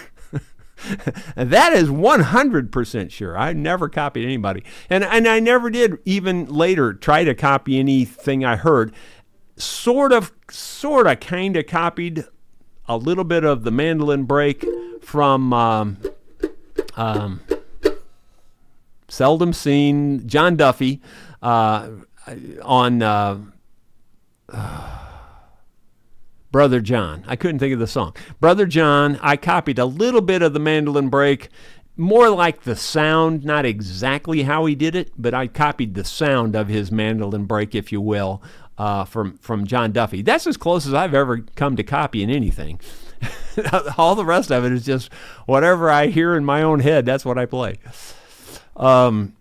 That is 100% sure. I never copied anybody. And I never did even later try to copy anything I heard. Sort of, kind of copied a little bit of the mandolin break from Seldom Seen, John Duffy, on Brother John. I couldn't think of the song. Brother John, I copied a little bit of the mandolin break, more like the sound, not exactly how he did it, but I copied the sound of his mandolin break, if you will, from John Duffy. That's as close as I've ever come to copying anything. All the rest of it is just whatever I hear in my own head, that's what I play. But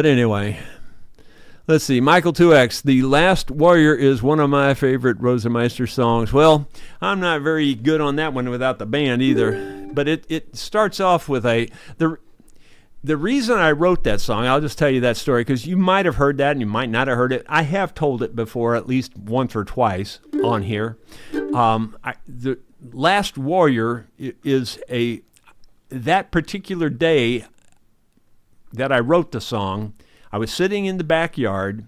anyway, let's see. Michael 2X, The Last Warrior is one of my favorite Rosa Meister songs. Well, I'm not very good on that one without the band either. But it starts off with the reason I wrote that song, I'll just tell you that story because you might have heard that and you might not have heard it. I have told it before at least once or twice on here. The Last Warrior is that particular day that I wrote the song, I was sitting in the backyard,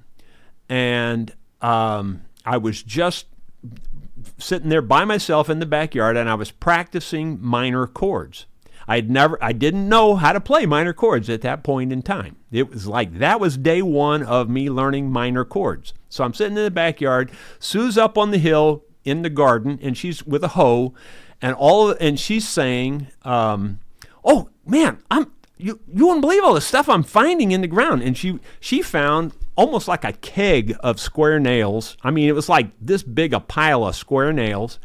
and I was just sitting there by myself in the backyard, and I was practicing minor chords. I didn't know how to play minor chords at that point in time. It was like that was day one of me learning minor chords. So I'm sitting in the backyard. Sue's up on the hill in the garden, and she's with a hoe, and she's saying, "Oh man, You wouldn't believe all the stuff I'm finding in the ground." And she found almost like a keg of square nails. I mean, it was like this big a pile of square nails.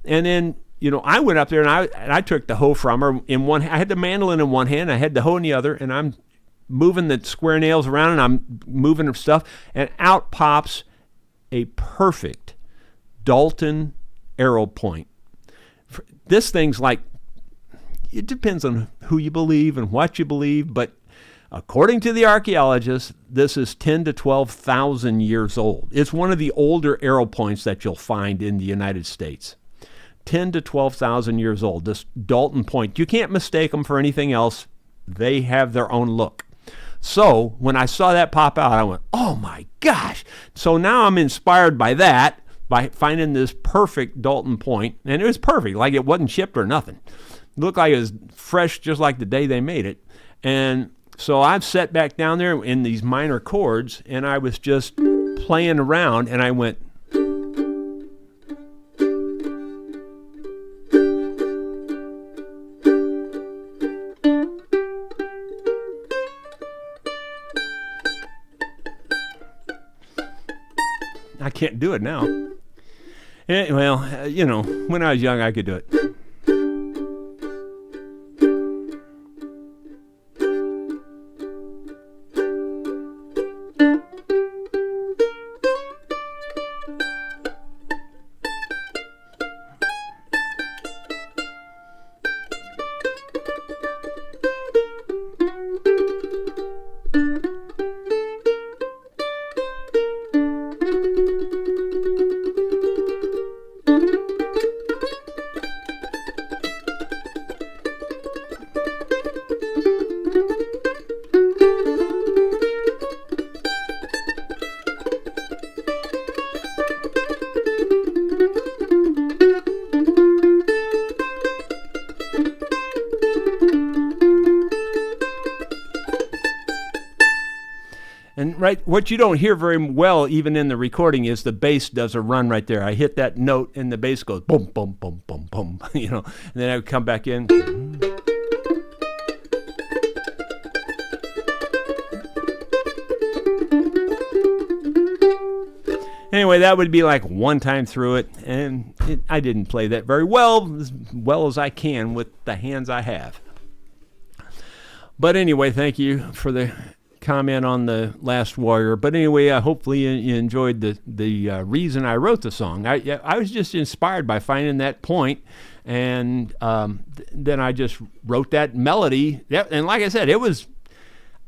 And then, I went up there and I took the hoe from her. I had the mandolin in one hand, I had the hoe in the other, and I'm moving the square nails around and I'm moving her stuff. And out pops a perfect Dalton arrow point. This thing's like, it depends on who you believe and what you believe, but according to the archaeologists, this is 10 to 12,000 years old. It's one of the older arrow points that you'll find in the United States. 10 to 12,000 years old, this Dalton point. You can't mistake them for anything else. They have their own look. So when I saw that pop out, I went, oh my gosh. So now I'm inspired by that, by finding this perfect Dalton point. And it was perfect, like it wasn't chipped or nothing. It looked like it was fresh just like the day they made it. And so I've sat back down there in these minor chords, and I was just playing around, and I went, I can't do it now. Well, when I was young, I could do it. And right, what you don't hear very well, even in the recording, is the bass does a run right there. I hit that note, and the bass goes boom, boom, boom, boom, boom, and then I would come back in. Anyway, that would be like one time through it, and I didn't play that very well as I can with the hands I have. But anyway, thank you for the comment on the Last Warrior. But anyway, hopefully you enjoyed the reason I wrote the song. I was just inspired by finding that point, and then I just wrote that melody. And like I said,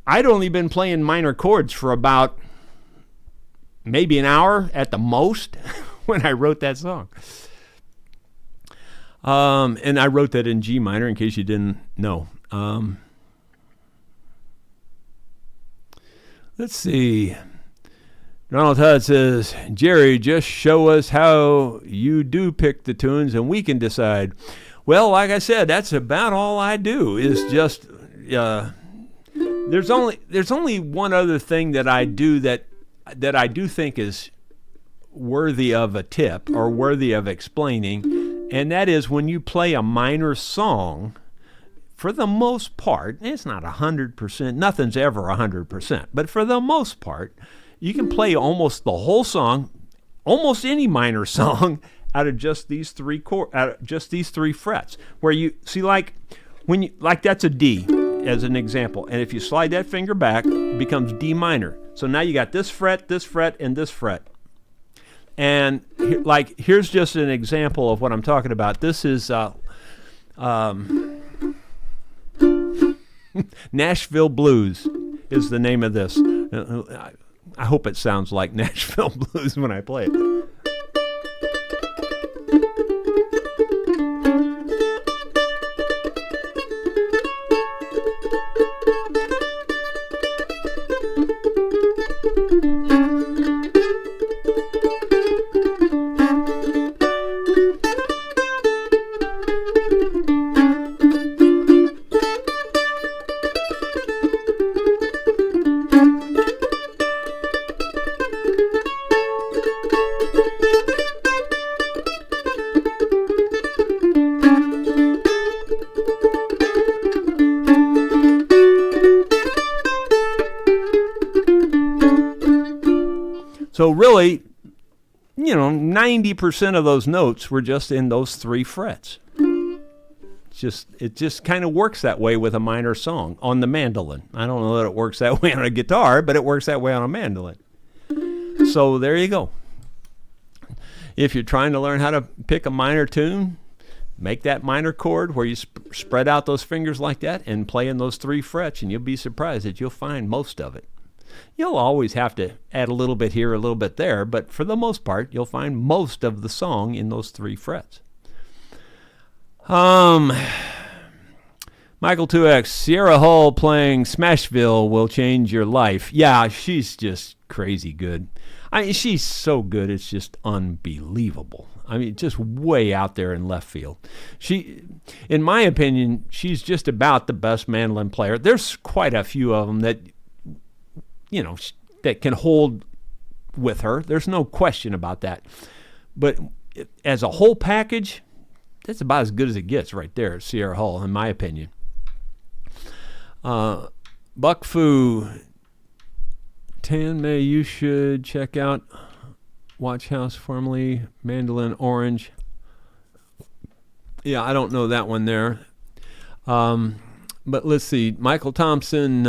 I'd only been playing minor chords for about maybe an hour at the most when I wrote that song. And I wrote that in G minor, in case you didn't know. Let's see. Donald Todd says, Jerry, just show us how you do pick the tunes and we can decide. Well, like I said, that's about all I do is just, there's only one other thing that I do that I do think is worthy of a tip or worthy of explaining, and that is when you play a minor song, for the most part, it's not 100%, nothing's ever 100%, but for the most part, you can play almost the whole song, almost any minor song, out of just these three frets. Where you see, like that's a D as an example, and if you slide that finger back, it becomes D minor. So now you got this fret, and this fret. And here's just an example of what I'm talking about. This is Nashville Blues is the name of this. I hope it sounds like Nashville Blues when I play it. So really, 90% of those notes were just in those three frets. It just kind of works that way with a minor song on the mandolin. I don't know that it works that way on a guitar, but it works that way on a mandolin. So there you go. If you're trying to learn how to pick a minor tune, make that minor chord where you spread out those fingers like that and play in those three frets, and you'll be surprised that you'll find most of it. You'll always have to add a little bit here, a little bit there, but for the most part, you'll find most of the song in those three frets. Michael 2X, Sierra Hull playing Smashville will change your life. Yeah, she's just crazy good. I mean, she's so good, it's just unbelievable. I mean, just way out there in left field. In my opinion, she's just about the best mandolin player. There's quite a few of them that that can hold with her. There's no question about that. But as a whole package, that's about as good as it gets right there, Sierra Hull, in my opinion. Buck Fu, Tan May, you should check out Watch House, formerly Mandolin Orange. Yeah, I don't know that one there. But let's see. Michael Thompson,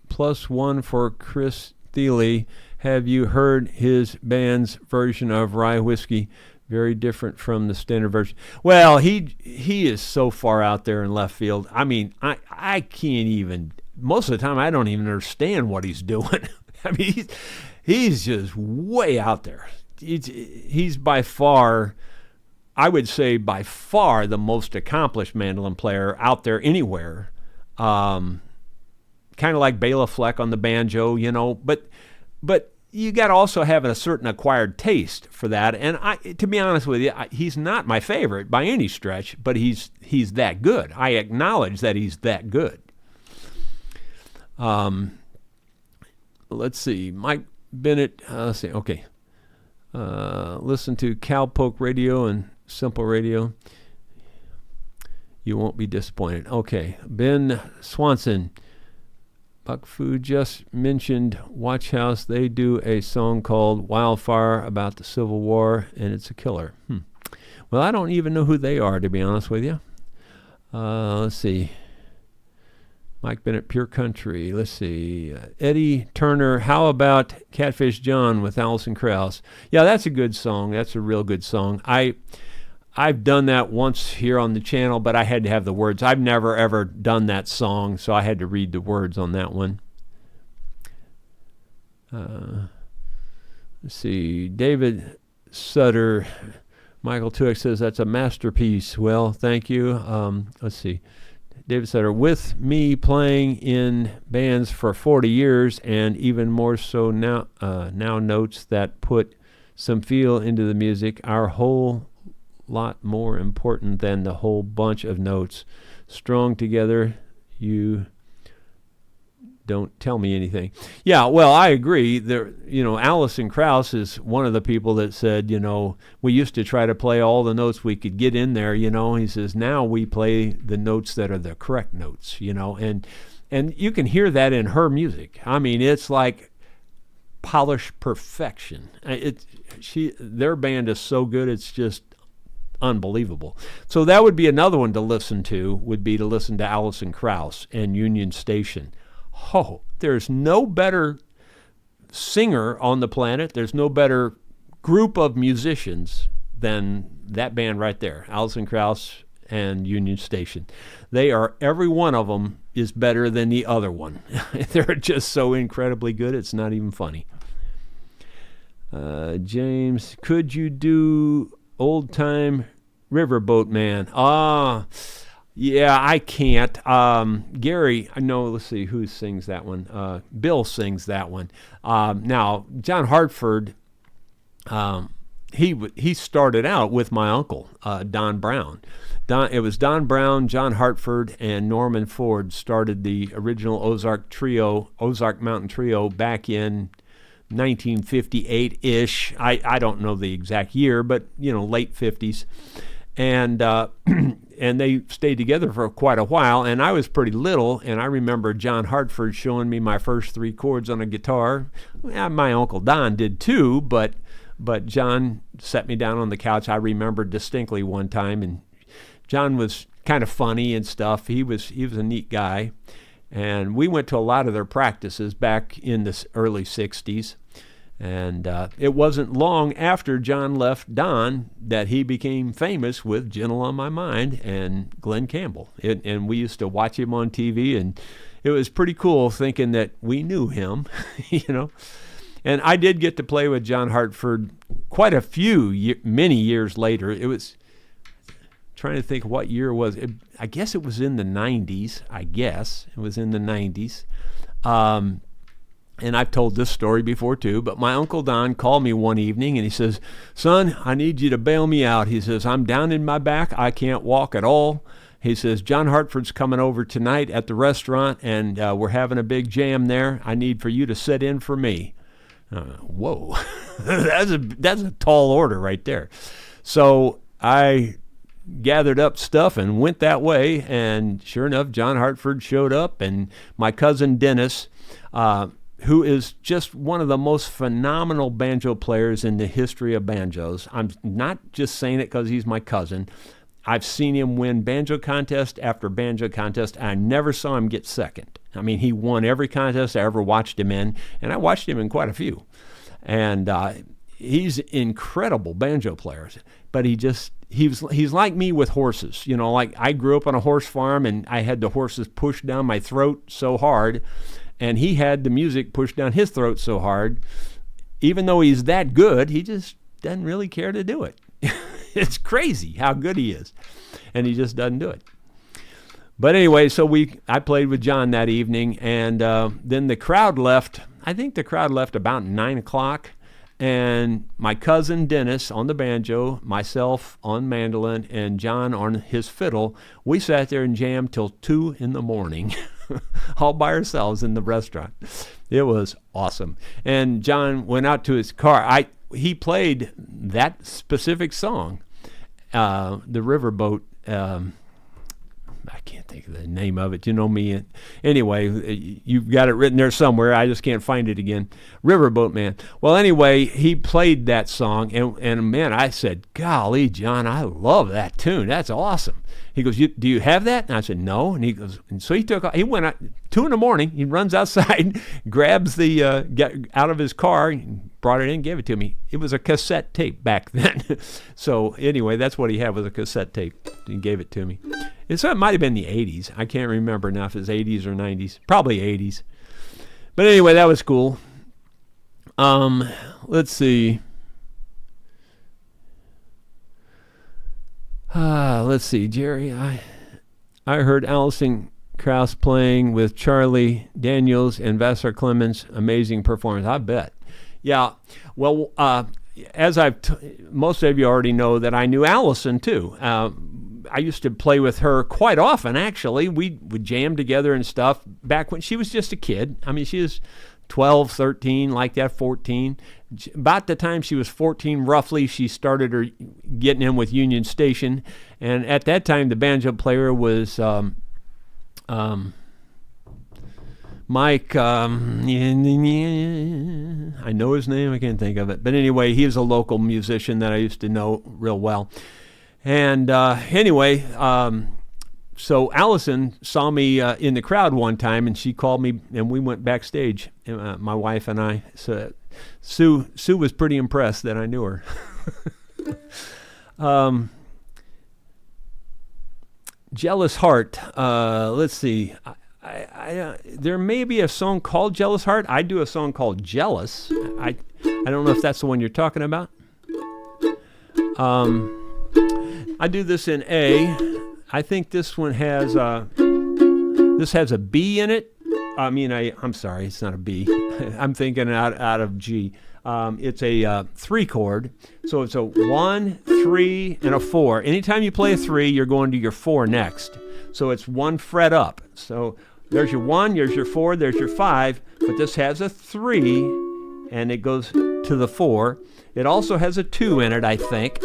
+1 for Chris Thiele. Have you heard his band's version of Rye Whiskey? Very different from the standard version. Well, he is so far out there in left field. I mean, I can't even, most of the time I don't even understand what he's doing. I mean, he's just way out there. He's by far, I would say by far the most accomplished mandolin player out there anywhere. Kind of like Bela Fleck on the banjo, but you got to also have a certain acquired taste for that. And to be honest with you, he's not my favorite by any stretch, but he's that good. I acknowledge that he's that good. Let's see, Mike Bennett. Let's see. Okay, listen to Cowpoke Radio and Simple Radio. You won't be disappointed. Okay, Ben Swanson. Buck Fu just mentioned Watch House. They do a song called Wildfire about the Civil War, and it's a killer. Well, I don't even know who they are, to be honest with you. Let's see. Mike Bennett, Pure Country. Let's see. Eddie Turner, how about Catfish John with Alison Krauss? Yeah, that's a good song. That's a real good song. I've done that once here on the channel, but I had to have the words. I've never, ever done that song, so I had to read the words on that one. Let's see. David Sutter, Michael Tuick says that's a masterpiece. Well, thank you. Let's see. David Sutter, with me playing in bands for 40 years and even more so now, notes that put some feel into the music, our whole lot more important than the whole bunch of notes strung together. You don't tell me anything. Yeah, well, I agree. There, Alison Krauss is one of the people that said, we used to try to play all the notes we could get in there. He says now we play the notes that are the correct notes. And you can hear that in her music. I mean, it's like polished perfection. Their band is so good, it's just unbelievable. So that would be another one to listen to, would be to listen to Alison Krauss and Union Station. Oh, there's no better singer on the planet. There's no better group of musicians than that band right there, Alison Krauss and Union Station. Every one of them is better than the other one. They're just so incredibly good, it's not even funny. James, could you do Old Time Riverboat Man? Yeah, I can't. Gary, I know, let's see, who sings that one? Bill sings that one. Now, John Hartford, he started out with my uncle, Don Brown. It was Don Brown, John Hartford, and Norman Ford started the original Ozark Mountain Trio back in 1958-ish. I don't know the exact year, but late 50s, and they stayed together for quite a while. And I was pretty little, and I remember John Hartford showing me my first 3 chords on a guitar. Yeah, my Uncle Don did too, but John set me down on the couch. I remember distinctly one time, and John was kind of funny and stuff. He was a neat guy. And we went to a lot of their practices back in the early 60s. And it wasn't long after John left Don that he became famous with Gentle on My Mind and Glenn Campbell. And we used to watch him on TV, and it was pretty cool thinking that we knew him, And I did get to play with John Hartford quite many years later. It was... trying to think what year it was. I guess it was in the 90s. And I've told this story before too, but my Uncle Don called me one evening and he says, "Son, I need you to bail me out." He says, "I'm down in my back. I can't walk at all." He says, "John Hartford's coming over tonight at the restaurant, and we're having a big jam there. I need for you to sit in for me." Whoa, that's a tall order right there. So I gathered up stuff and went that way, and sure enough, John Hartford showed up, and my cousin Dennis, who is just one of the most phenomenal banjo players in the history of banjos. I'm not just saying it because he's my cousin. I've seen him win banjo contest after banjo contest. I never saw him get second. I mean, he won every contest I ever watched him in, and I watched him in quite a few. And he's an incredible banjo player, but he's like me with horses. Like I grew up on a horse farm, and I had the horses pushed down my throat so hard, and he had the music pushed down his throat so hard. Even though he's that good, he just doesn't really care to do it. It's crazy how good he is, and he just doesn't do it. But anyway, so I played with John that evening, and then the crowd left. I think the crowd left about 9 o'clock, and my cousin Dennis on the banjo, myself on mandolin, and John on his fiddle, we sat there and jammed till 2 in the morning, all by ourselves in the restaurant. It was awesome. And John went out to his car. He played that specific song, the Riverboat I can't think of the name of it. You know me. Anyway, you've got it written there somewhere. I just can't find it again. Riverboat Man. Well, anyway, he played that song, and man, I said, golly, John, I love that tune. That's awesome. He goes, do you have that? And I said, no. And he goes, and so he went out 2 a.m. He runs outside, grabs the out of his car, brought it in, gave it to me. It was a cassette tape back then. So anyway, that's what he had, was a cassette tape. He gave it to me. So it might have been the 80s. I can't remember now if it's 80s or 90s. Probably 80s. But anyway, that was cool. Let's see. Let's see, Jerry. I heard Alison Krauss playing with Charlie Daniels and Vassar Clemens. Amazing performance. I bet. Yeah. Well, as most of you already know that I knew Alison too. I used to play with her quite often, actually. We would jam together and stuff back when she was just a kid. I mean, she was 12, 13, like that, 14. About the time she was 14, roughly, she started her getting in with Union Station. And at that time, the banjo player was Mike, I know his name, I can't think of it. But anyway, he was a local musician that I used to know real well. And anyway, so Allison saw me in the crowd one time, and she called me, and we went backstage, my wife and I. So Sue was pretty impressed that I knew her. Jealous Heart. Let's see. There may be a song called Jealous Heart. I do a song called Jealous. I don't know if that's the one you're talking about. I do this in A. I think this one has a B in it. I mean, I'm sorry, it's not a B. I'm thinking out of G. It's a 3 chord, so it's a 1, 3, and a 4. Anytime you play a 3, you're going to your 4 next. So it's 1 fret up. So there's your 1, there's your 4, there's your 5, but this has a 3, and it goes to the 4. It also has a 2 in it, I think.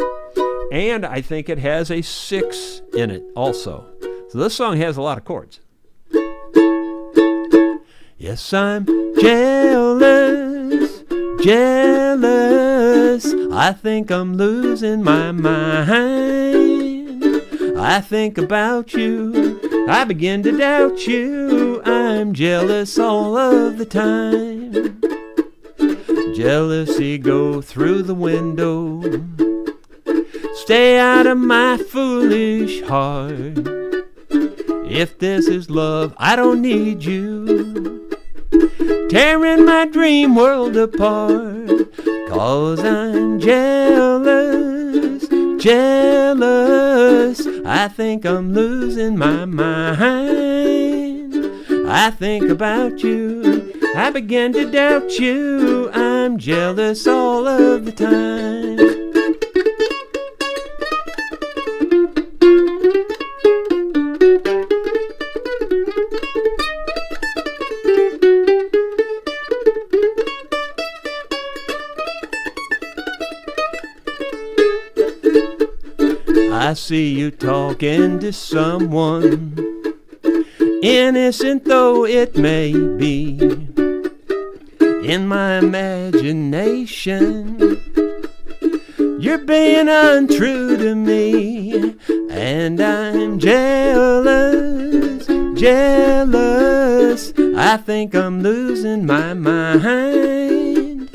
And I think it has a 6 in it also. So this song has a lot of chords. Yes, I'm jealous, jealous. I think I'm losing my mind. I think about you, I begin to doubt you. I'm jealous all of the time. Jealousy go through the window. Stay out of my foolish heart. If this is love, I don't need you. Tearing my dream world apart. 'Cause I'm jealous, jealous. I think I'm losing my mind. I think about you, I begin to doubt you. I'm jealous all of the time. I see you talking to someone, innocent though it may be. In my imagination, you're being untrue to me. And I'm jealous, jealous. I think I'm losing my mind.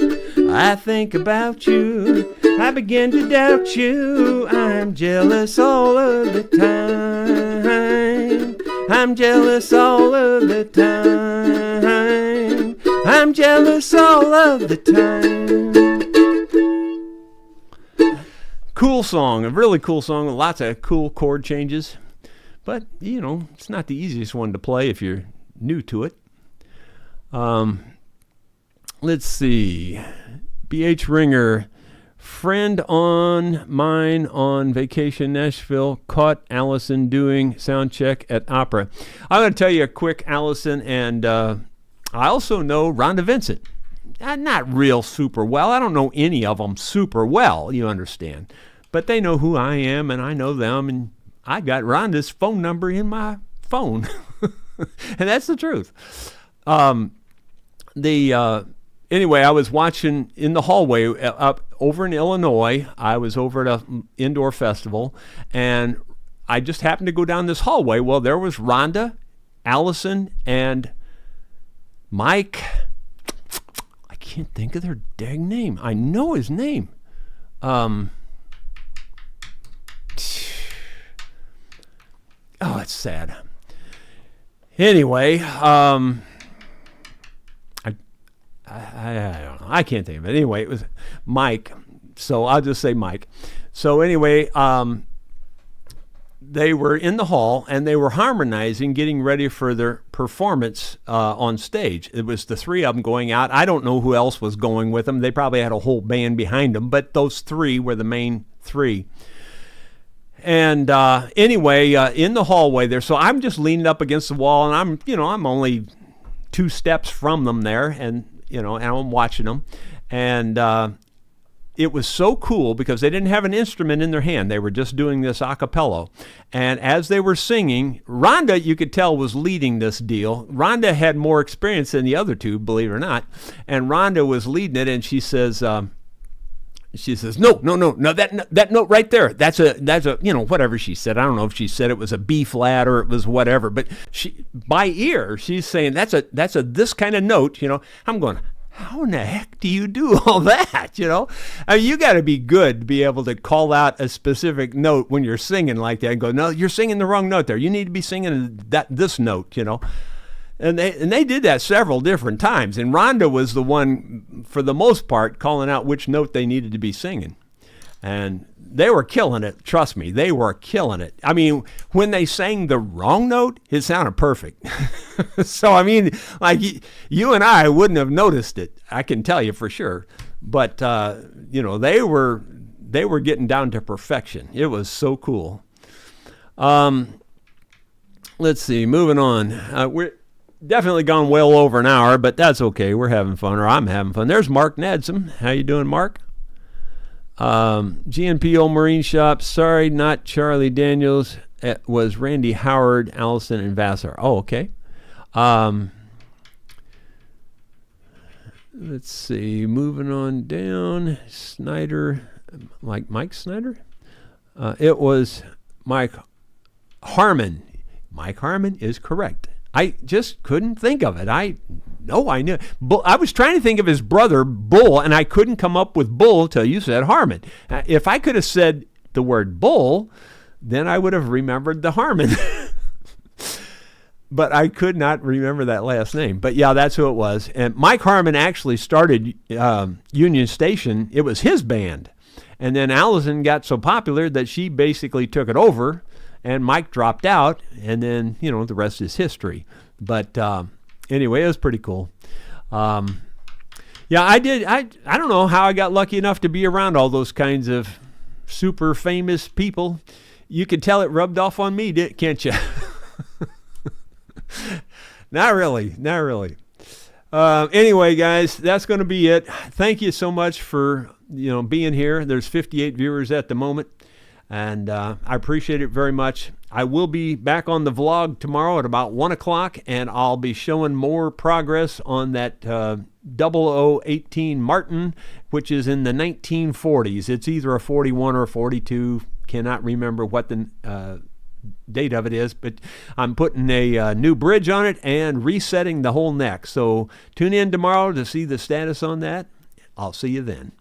I think about you, I begin to doubt you. I'm jealous all of the time. I'm jealous all of the time. I'm jealous all of the time. Cool song, a really cool song with lots of cool chord changes. But, you know, it's not the easiest one to play if you're new to it. Let's see. B.H. Ringer. Friend on mine on vacation Nashville caught Allison doing sound check at opera. I'm going to tell you a quick Allison, and I also know Rhonda Vincent. Not real super well. I don't know any of them super well, you understand. But they know who I am, and I know them, and I got Rhonda's phone number in my phone. And that's the truth. Anyway, I was watching in the hallway up over in Illinois. I was over at an indoor festival, and I just happened to go down this hallway. Well, there was Rhonda, Allison, and Mike. I can't think of their dang name. I know his name. Oh, it's sad. Anyway, I don't know. I can't think of it. Anyway, it was Mike. So I'll just say Mike. So anyway, they were in the hall and they were harmonizing, getting ready for their performance on stage. It was the three of them going out. I don't know who else was going with them. They probably had a whole band behind them, but those three were the main three. And anyway, in the hallway there, so I'm just leaning up against the wall, and I'm only 2 steps from them there, and I'm watching them, and it was so cool because they didn't have an instrument in their hand. They were just doing this a cappella. And as they were singing, Rhonda, you could tell, was leading this deal. Rhonda had more experience than the other two, believe it or not, and Rhonda was leading it, and she says, no, that note right there, that's a whatever she said. I don't know if she said it was a B flat or it was whatever, but she, by ear, she's saying that's a this kind of note. I'm going, how in the heck do you do all that? I mean, you got to be good to be able to call out a specific note when you're singing like that and go, no, you're singing the wrong note there. You need to be singing this note. And they did that several different times. And Rhonda was the one, for the most part, calling out which note they needed to be singing. And they were killing it. Trust me, they were killing it. I mean, when they sang the wrong note, it sounded perfect. So, I mean, like you and I wouldn't have noticed it. I can tell you for sure. But, they were getting down to perfection. It was so cool. Let's see, moving on. We're definitely gone well over an hour, but that's okay. We're having fun, or I'm having fun. There's Mark Nedsom. How you doing, Mark? GNP Old Marine Shop. Sorry, not Charlie Daniels. It was Randy Howard, Allison, and Vassar. Oh, okay. Let's see. Moving on down. Snyder. Mike Snyder? It was Mike Harmon. Mike Harmon is correct. I just couldn't think of it. I knew. I was trying to think of his brother, Bull, and I couldn't come up with Bull till you said Harmon. If I could have said the word Bull, then I would have remembered the Harmon. But I could not remember that last name. But yeah, that's who it was. And Mike Harmon actually started Union Station. It was his band. And then Allison got so popular that she basically took it over. And Mike dropped out, and then, the rest is history. But anyway, it was pretty cool. Yeah, I don't know how I got lucky enough to be around all those kinds of super famous people. You could tell it rubbed off on me, can't you? Not really. Anyway, guys, that's going to be it. Thank you so much for, being here. There's 58 viewers at the moment. And I appreciate it very much. I will be back on the vlog tomorrow at about 1 o'clock, and I'll be showing more progress on that 0018 Martin, which is in the 1940s. It's either a 41 or a 42. Cannot remember what the date of it is, but I'm putting a new bridge on it and resetting the whole neck. So tune in tomorrow to see the status on that. I'll see you then.